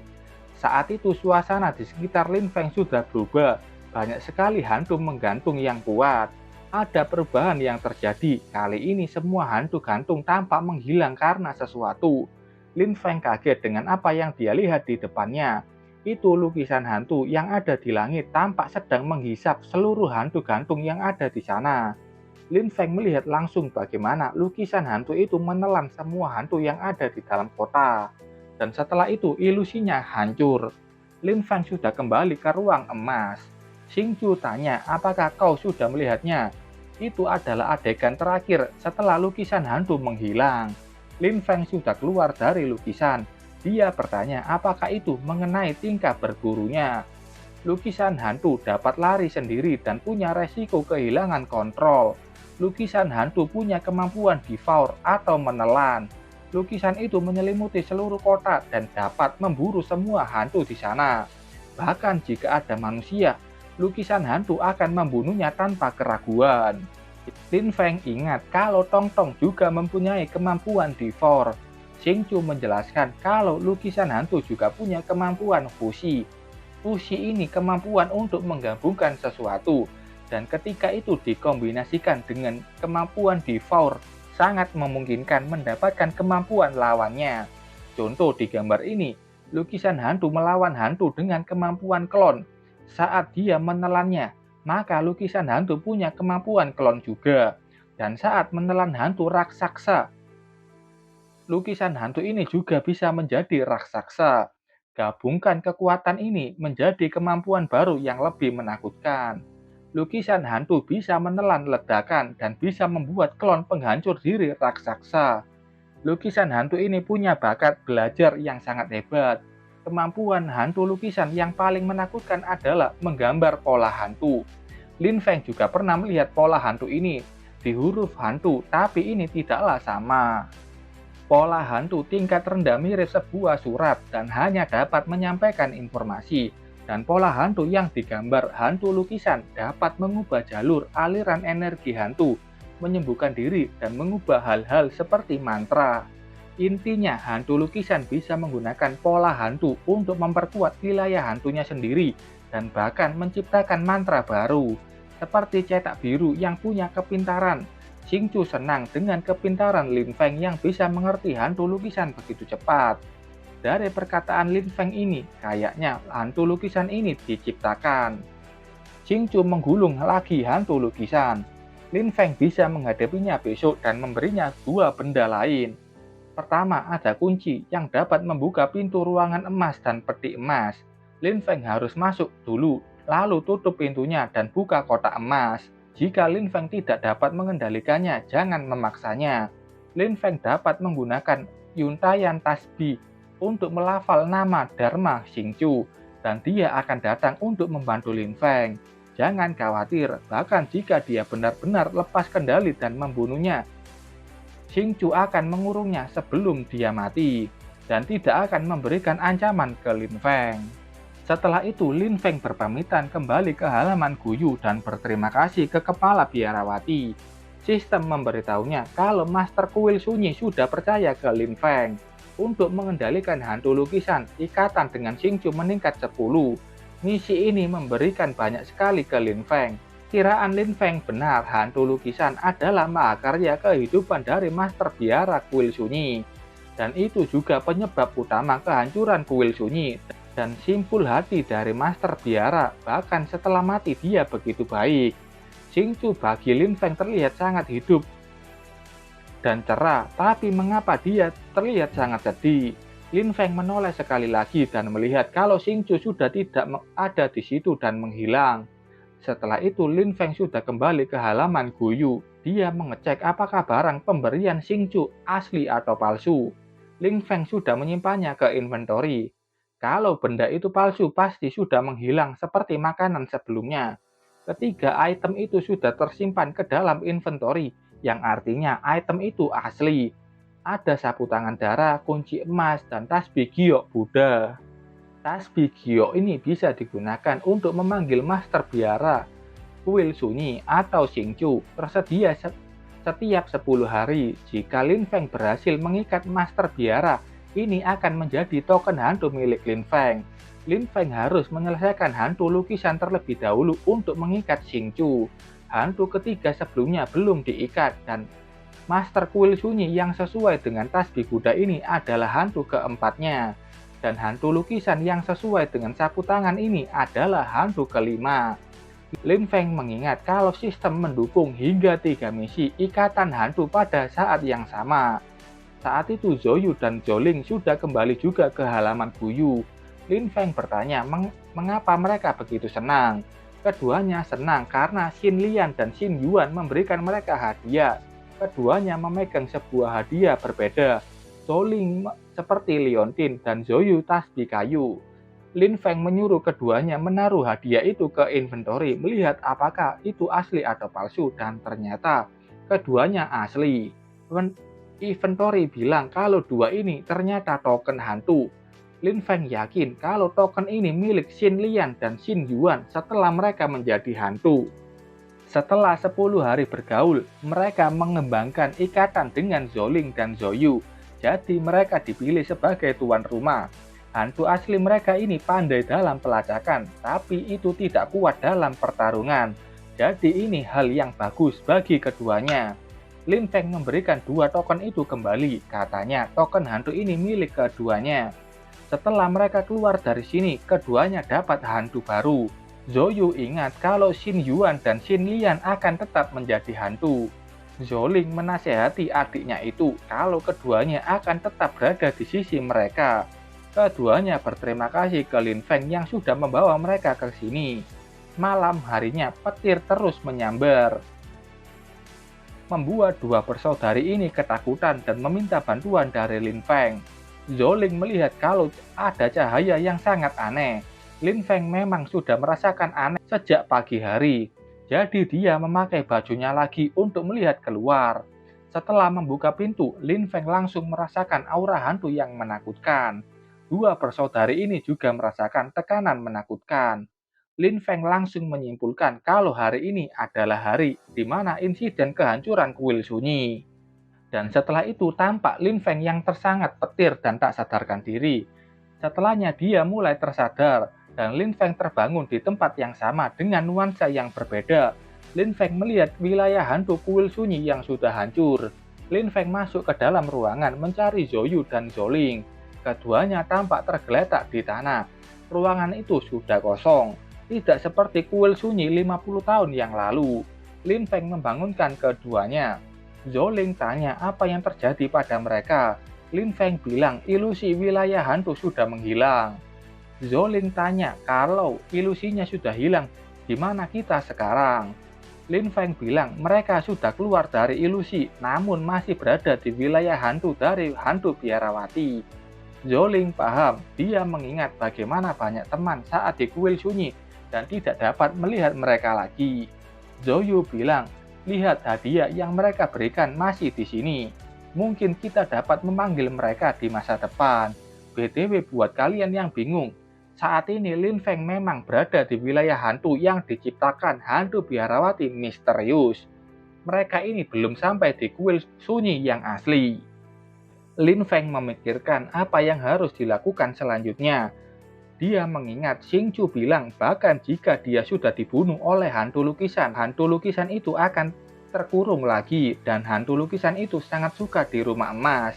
Saat itu suasana di sekitar Lin Feng sudah berubah. Banyak sekali hantu menggantung yang kuat. Ada perubahan yang terjadi. Kali ini semua hantu gantung tampak menghilang karena sesuatu. Lin Feng kaget dengan apa yang dia lihat di depannya. Itu lukisan hantu yang ada di langit tampak sedang menghisap seluruh hantu gantung yang ada di sana. Lin Feng melihat langsung bagaimana lukisan hantu itu menelan semua hantu yang ada di dalam kota. Dan setelah itu ilusinya hancur. Lin Feng sudah kembali ke ruang emas. Xingqiu tanya, apakah kau sudah melihatnya? Itu adalah adegan terakhir setelah lukisan hantu menghilang. Lin Feng sudah keluar dari lukisan. Dia bertanya apakah itu mengenai tingkah bergurunya. Lukisan hantu dapat lari sendiri dan punya resiko kehilangan kontrol. Lukisan hantu punya kemampuan devour atau menelan. Lukisan itu menyelimuti seluruh kota dan dapat memburu semua hantu di sana. Bahkan jika ada manusia, lukisan hantu akan membunuhnya tanpa keraguan. Lin Feng ingat kalau Tong Tong juga mempunyai kemampuan devour. Xingqiu menjelaskan kalau lukisan hantu juga punya kemampuan fusi. Fusi ini kemampuan untuk menggabungkan sesuatu, dan ketika itu dikombinasikan dengan kemampuan devour, sangat memungkinkan mendapatkan kemampuan lawannya. Contoh di gambar ini, lukisan hantu melawan hantu dengan kemampuan klon. Saat dia menelannya, maka lukisan hantu punya kemampuan klon juga. Dan saat menelan hantu raksasa, lukisan hantu ini juga bisa menjadi raksasa. Gabungkan kekuatan ini menjadi kemampuan baru yang lebih menakutkan. Lukisan hantu bisa menelan ledakan dan bisa membuat klon penghancur diri raksasa. Lukisan hantu ini punya bakat belajar yang sangat hebat. Kemampuan hantu lukisan yang paling menakutkan adalah menggambar pola hantu. Lin Feng juga pernah melihat pola hantu ini di huruf hantu, tapi ini tidaklah sama. Pola hantu tingkat rendah mirip sebuah surat dan hanya dapat menyampaikan informasi. Dan pola hantu yang digambar hantu lukisan dapat mengubah jalur aliran energi hantu, menyembuhkan diri, dan mengubah hal-hal seperti mantra. Intinya, hantu lukisan bisa menggunakan pola hantu untuk memperkuat wilayah hantunya sendiri dan bahkan menciptakan mantra baru. Seperti cetak biru yang punya kepintaran. Xingqiu senang dengan kepintaran Lin Feng yang bisa mengerti hantu lukisan begitu cepat. Dari perkataan Lin Feng ini, kayaknya hantu lukisan ini diciptakan. Xingqiu menggulung lagi hantu lukisan. Lin Feng bisa menghadapinya besok dan memberinya dua benda lain. Pertama, ada kunci yang dapat membuka pintu ruangan emas dan peti emas. Lin Feng harus masuk dulu, lalu tutup pintunya dan buka kotak emas. Jika Lin Feng tidak dapat mengendalikannya, jangan memaksanya. Lin Feng dapat menggunakan Yuntayan Tasbih untuk melafal nama Dharma Xingqiu, dan dia akan datang untuk membantu Lin Feng. Jangan khawatir, bahkan jika dia benar-benar lepas kendali dan membunuhnya, Xingqiu akan mengurungnya sebelum dia mati, dan tidak akan memberikan ancaman ke Lin Feng. Setelah itu, Lin Feng berpamitan kembali ke halaman Guyu dan berterima kasih ke kepala biarawati. Sistem memberitahunya kalau Master Kuil Sunyi sudah percaya ke Lin Feng. Untuk mengendalikan hantu lukisan, ikatan dengan Xingqiu meningkat 10. Misi ini memberikan banyak sekali ke Lin Feng. Kiraan Lin Feng benar, hantu lukisan adalah mahakarya kehidupan dari Master Biara Kuil Sunyi. Dan itu juga penyebab utama kehancuran Kuil Sunyi. Dan simpul hati dari Master Biara, bahkan setelah mati dia begitu baik. Xingqiu bagi Lin Feng terlihat sangat hidup dan cerah, tapi mengapa dia terlihat sangat sedih? Lin Feng menoleh sekali lagi dan melihat kalau Xingqiu sudah tidak ada di situ dan menghilang. Setelah itu Lin Feng sudah kembali ke halaman Guyu. Dia mengecek apakah barang pemberian Xingqiu asli atau palsu. Lin Feng sudah menyimpannya ke inventory. Kalau benda itu palsu pasti sudah menghilang seperti makanan sebelumnya. Ketiga item itu sudah tersimpan ke dalam inventory, yang artinya item itu asli. Ada sapu tangan darah, kunci emas, dan tasbih giok Buddha. Tasbih Gyo ini bisa digunakan untuk memanggil master biara, kuil sunyi, atau Xingqiu tersedia setiap 10 hari. Jika Lin Feng berhasil mengikat master biara, ini akan menjadi token hantu milik Lin Feng. Lin Feng harus menyelesaikan hantu lukisan terlebih dahulu untuk mengikat Xingqiu. Hantu ketiga sebelumnya belum diikat, dan master kuil sunyi yang sesuai dengan tasbih Buddha ini adalah hantu keempatnya. Dan hantu lukisan yang sesuai dengan sapu tangan ini adalah hantu kelima. Lin Feng mengingat kalau sistem mendukung hingga 3 misi ikatan hantu pada saat yang sama. Saat itu Zhou dan Zhou sudah kembali juga ke halaman Guyu. Lin Feng bertanya mengapa mereka begitu senang. Keduanya senang karena Xin Lian dan Xin Yuan memberikan mereka hadiah. Keduanya memegang sebuah hadiah berbeda. Zhou seperti liontin dan Zhou tasbih kayu. Lin Feng menyuruh keduanya menaruh hadiah itu ke inventory, melihat apakah itu asli atau palsu, dan ternyata keduanya asli. Inventory bilang kalau dua ini ternyata token hantu. Lin Feng yakin kalau token ini milik Xin Lian dan Xin Yuan setelah mereka menjadi hantu. Setelah 10 hari bergaul, mereka mengembangkan ikatan dengan Zhou dan Zhou. Jadi mereka dipilih sebagai tuan rumah. Hantu asli mereka ini pandai dalam pelacakan, tapi itu tidak kuat dalam pertarungan. Jadi ini hal yang bagus bagi keduanya. Lin Feng memberikan 2 token itu kembali, katanya token hantu ini milik keduanya. Setelah mereka keluar dari sini, keduanya dapat hantu baru. Zhou ingat kalau Xin Yuan dan Xin Lian akan tetap menjadi hantu. Zhou menasehati adiknya itu kalau keduanya akan tetap berada di sisi mereka. Keduanya berterima kasih ke Lin Feng yang sudah membawa mereka ke sini. Malam harinya petir terus menyambar, membuat 2 bersaudari ini ketakutan dan meminta bantuan dari Lin Feng. Zhou melihat kalau ada cahaya yang sangat aneh. Lin Feng memang sudah merasakan aneh sejak pagi hari. Jadi dia memakai bajunya lagi untuk melihat keluar. Setelah membuka pintu, Lin Feng langsung merasakan aura hantu yang menakutkan. 2 bersaudari ini juga merasakan tekanan menakutkan. Lin Feng langsung menyimpulkan kalau hari ini adalah hari di mana insiden kehancuran kuil sunyi. Dan setelah itu tampak Lin Feng yang tersangat petir dan tak sadarkan diri. Setelahnya dia mulai tersadar, dan Lin Feng terbangun di tempat yang sama dengan nuansa yang berbeda. Lin Feng melihat wilayah hantu kuil sunyi yang sudah hancur. Lin Feng masuk ke dalam ruangan mencari Zhou dan Zhou. Keduanya tampak tergeletak di tanah. Ruangan itu sudah kosong, tidak seperti kuil sunyi 50 tahun yang lalu. Lin Feng membangunkan keduanya. Zhou tanya apa yang terjadi pada mereka. Lin Feng bilang ilusi wilayah hantu sudah menghilang. Zhou tanya kalau ilusinya sudah hilang, di mana kita sekarang? Lin Feng bilang mereka sudah keluar dari ilusi, namun masih berada di wilayah hantu dari hantu biarawati. Zhou paham, dia mengingat bagaimana banyak teman saat di kuil sunyi dan tidak dapat melihat mereka lagi. Zhou bilang, lihat hadiah yang mereka berikan masih di sini. Mungkin kita dapat memanggil mereka di masa depan. BTW buat kalian yang bingung, saat ini Lin Feng memang berada di wilayah hantu yang diciptakan hantu biarawati misterius. Mereka ini belum sampai di kuil sunyi yang asli. Lin Feng memikirkan apa yang harus dilakukan selanjutnya. Dia mengingat Xingqiu bilang bahkan jika dia sudah dibunuh oleh hantu lukisan itu akan terkurung lagi, dan hantu lukisan itu sangat suka di rumah emas.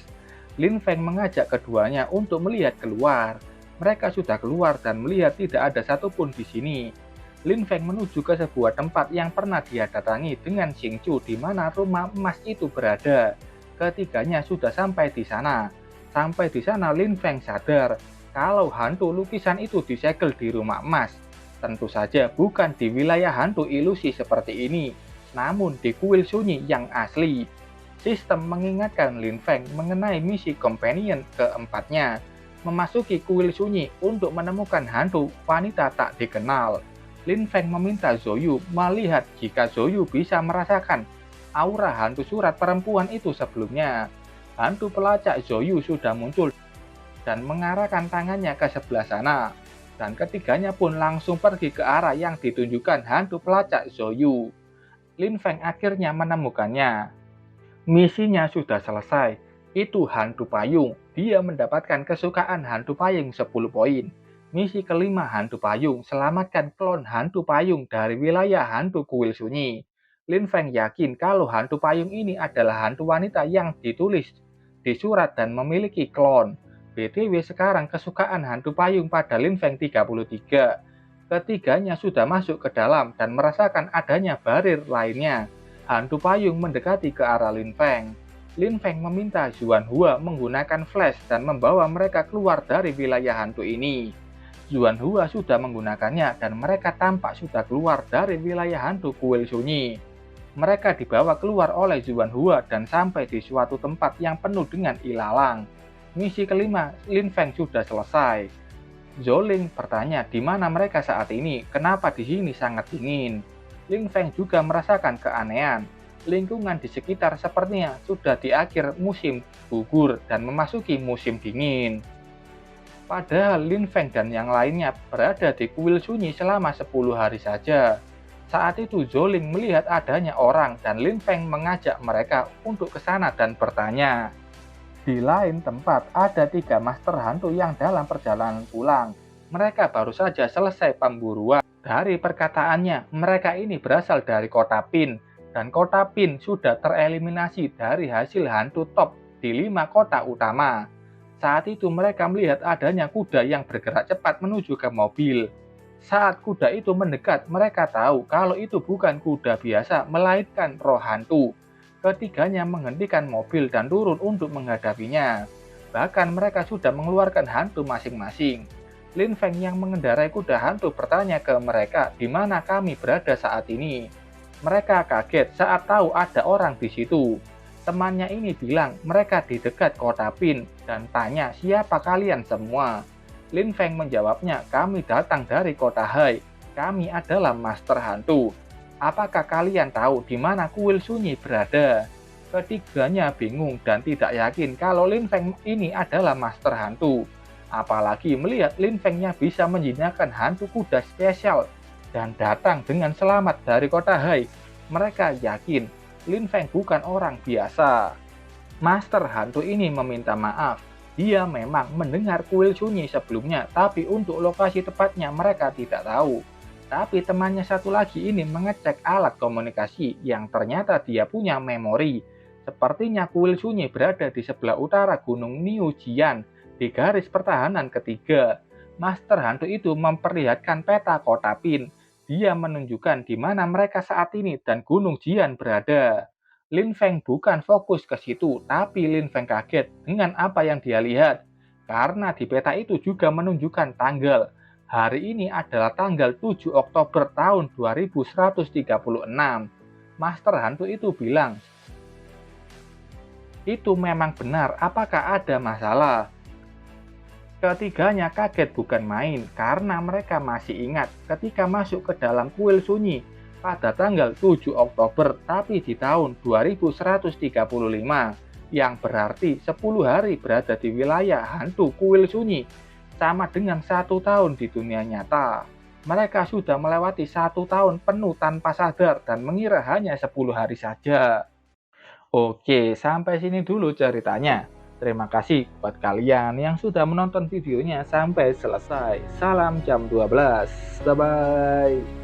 Lin Feng mengajak keduanya untuk melihat keluar. Mereka sudah keluar dan melihat tidak ada satupun di sini. Lin Feng menuju ke sebuah tempat yang pernah dia datangi dengan Xingqiu di mana rumah emas itu berada. Ketiganya sudah sampai di sana. Sampai di sana Lin Feng sadar kalau hantu lukisan itu disegel di rumah emas. Tentu saja bukan di wilayah hantu ilusi seperti ini, namun di kuil sunyi yang asli. Sistem mengingatkan Lin Feng mengenai misi companion keempatnya, memasuki kuil sunyi untuk menemukan hantu wanita tak dikenal. Lin Feng meminta Zhou melihat jika Zhou bisa merasakan aura hantu surat perempuan itu sebelumnya. Hantu pelacak Zhou sudah muncul dan mengarahkan tangannya ke sebelah sana. Dan ketiganya pun langsung pergi ke arah yang ditunjukkan hantu pelacak Zoyu. Lin Feng akhirnya menemukannya. Misinya sudah selesai. Itu hantu payung. Dia mendapatkan kesukaan hantu payung 10 poin. Misi kelima hantu payung, selamatkan klon hantu payung dari wilayah hantu kuil sunyi. Lin Feng yakin kalau hantu payung ini adalah hantu wanita yang ditulis di surat dan memiliki klon. BTW sekarang kesukaan hantu payung pada Lin Feng 33. Ketiganya sudah masuk ke dalam dan merasakan adanya barir lainnya. Hantu payung mendekati ke arah Lin Feng. Lin Feng meminta Zuan Hua menggunakan flash dan membawa mereka keluar dari wilayah hantu ini. Zuan Hua sudah menggunakannya dan mereka tampak sudah keluar dari wilayah hantu kuil sunyi. Mereka dibawa keluar oleh Zuan Hua dan sampai di suatu tempat yang penuh dengan ilalang. Misi kelima, Lin Feng sudah selesai. Zoling bertanya di mana mereka saat ini, kenapa di sini sangat dingin. Lin Feng juga merasakan keanehan. Lingkungan di sekitar sepertinya sudah di akhir musim gugur dan memasuki musim dingin. Padahal Lin Feng dan yang lainnya berada di kuil sunyi selama 10 hari saja. Saat itu Zoling melihat adanya orang dan Lin Feng mengajak mereka untuk ke sana dan bertanya. Di lain tempat ada 3 master hantu yang dalam perjalanan pulang. Mereka baru saja selesai pemburuan. Dari perkataannya, mereka ini berasal dari kota Pin. Dan kota Pin sudah tereliminasi dari hasil hantu top di 5 kota utama. Saat itu mereka melihat adanya kuda yang bergerak cepat menuju ke mobil. Saat kuda itu mendekat, mereka tahu kalau itu bukan kuda biasa, melainkan roh hantu. Ketiganya menghentikan mobil dan turun untuk menghadapinya. Bahkan mereka sudah mengeluarkan hantu masing-masing. Lin Feng yang mengendarai kuda hantu bertanya ke mereka di mana kami berada saat ini. Mereka kaget saat tahu ada orang di situ. Temannya ini bilang mereka di dekat kota Pin dan tanya siapa kalian semua. Lin Feng menjawabnya, kami datang dari kota Hai. Kami adalah master hantu. Apakah kalian tahu di mana kuil sunyi berada? Ketiganya bingung dan tidak yakin kalau Lin Feng ini adalah master hantu. Apalagi melihat Lin Feng-nya bisa menjinakkan hantu kuda spesial dan datang dengan selamat dari kota Hai. Mereka yakin Lin Feng bukan orang biasa. Master hantu ini meminta maaf. Dia memang mendengar kuil sunyi sebelumnya, tapi untuk lokasi tepatnya mereka tidak tahu. Tapi temannya satu lagi ini mengecek alat komunikasi yang ternyata dia punya memori. Sepertinya kuil sunyi berada di sebelah utara gunung Niujian di garis pertahanan ketiga. Master hantu itu memperlihatkan peta kota Pin. Dia menunjukkan di mana mereka saat ini dan gunung Jian berada. Lin Feng bukan fokus ke situ, tapi Lin Feng kaget dengan apa yang dia lihat. Karena di peta itu juga menunjukkan tanggal. Hari ini adalah tanggal 7 Oktober tahun 2136. Master hantu itu bilang, itu memang benar, apakah ada masalah? Ketiganya kaget bukan main, karena mereka masih ingat ketika masuk ke dalam kuil sunyi pada tanggal 7 Oktober, tapi di tahun 2135, yang berarti 10 hari berada di wilayah hantu kuil sunyi. Sama dengan 1 tahun di dunia nyata. Mereka sudah melewati 1 tahun penuh tanpa sadar dan mengira hanya 10 hari saja. Oke, sampai sini dulu ceritanya. Terima kasih buat kalian yang sudah menonton videonya sampai selesai. Salam jam 12. Bye-bye.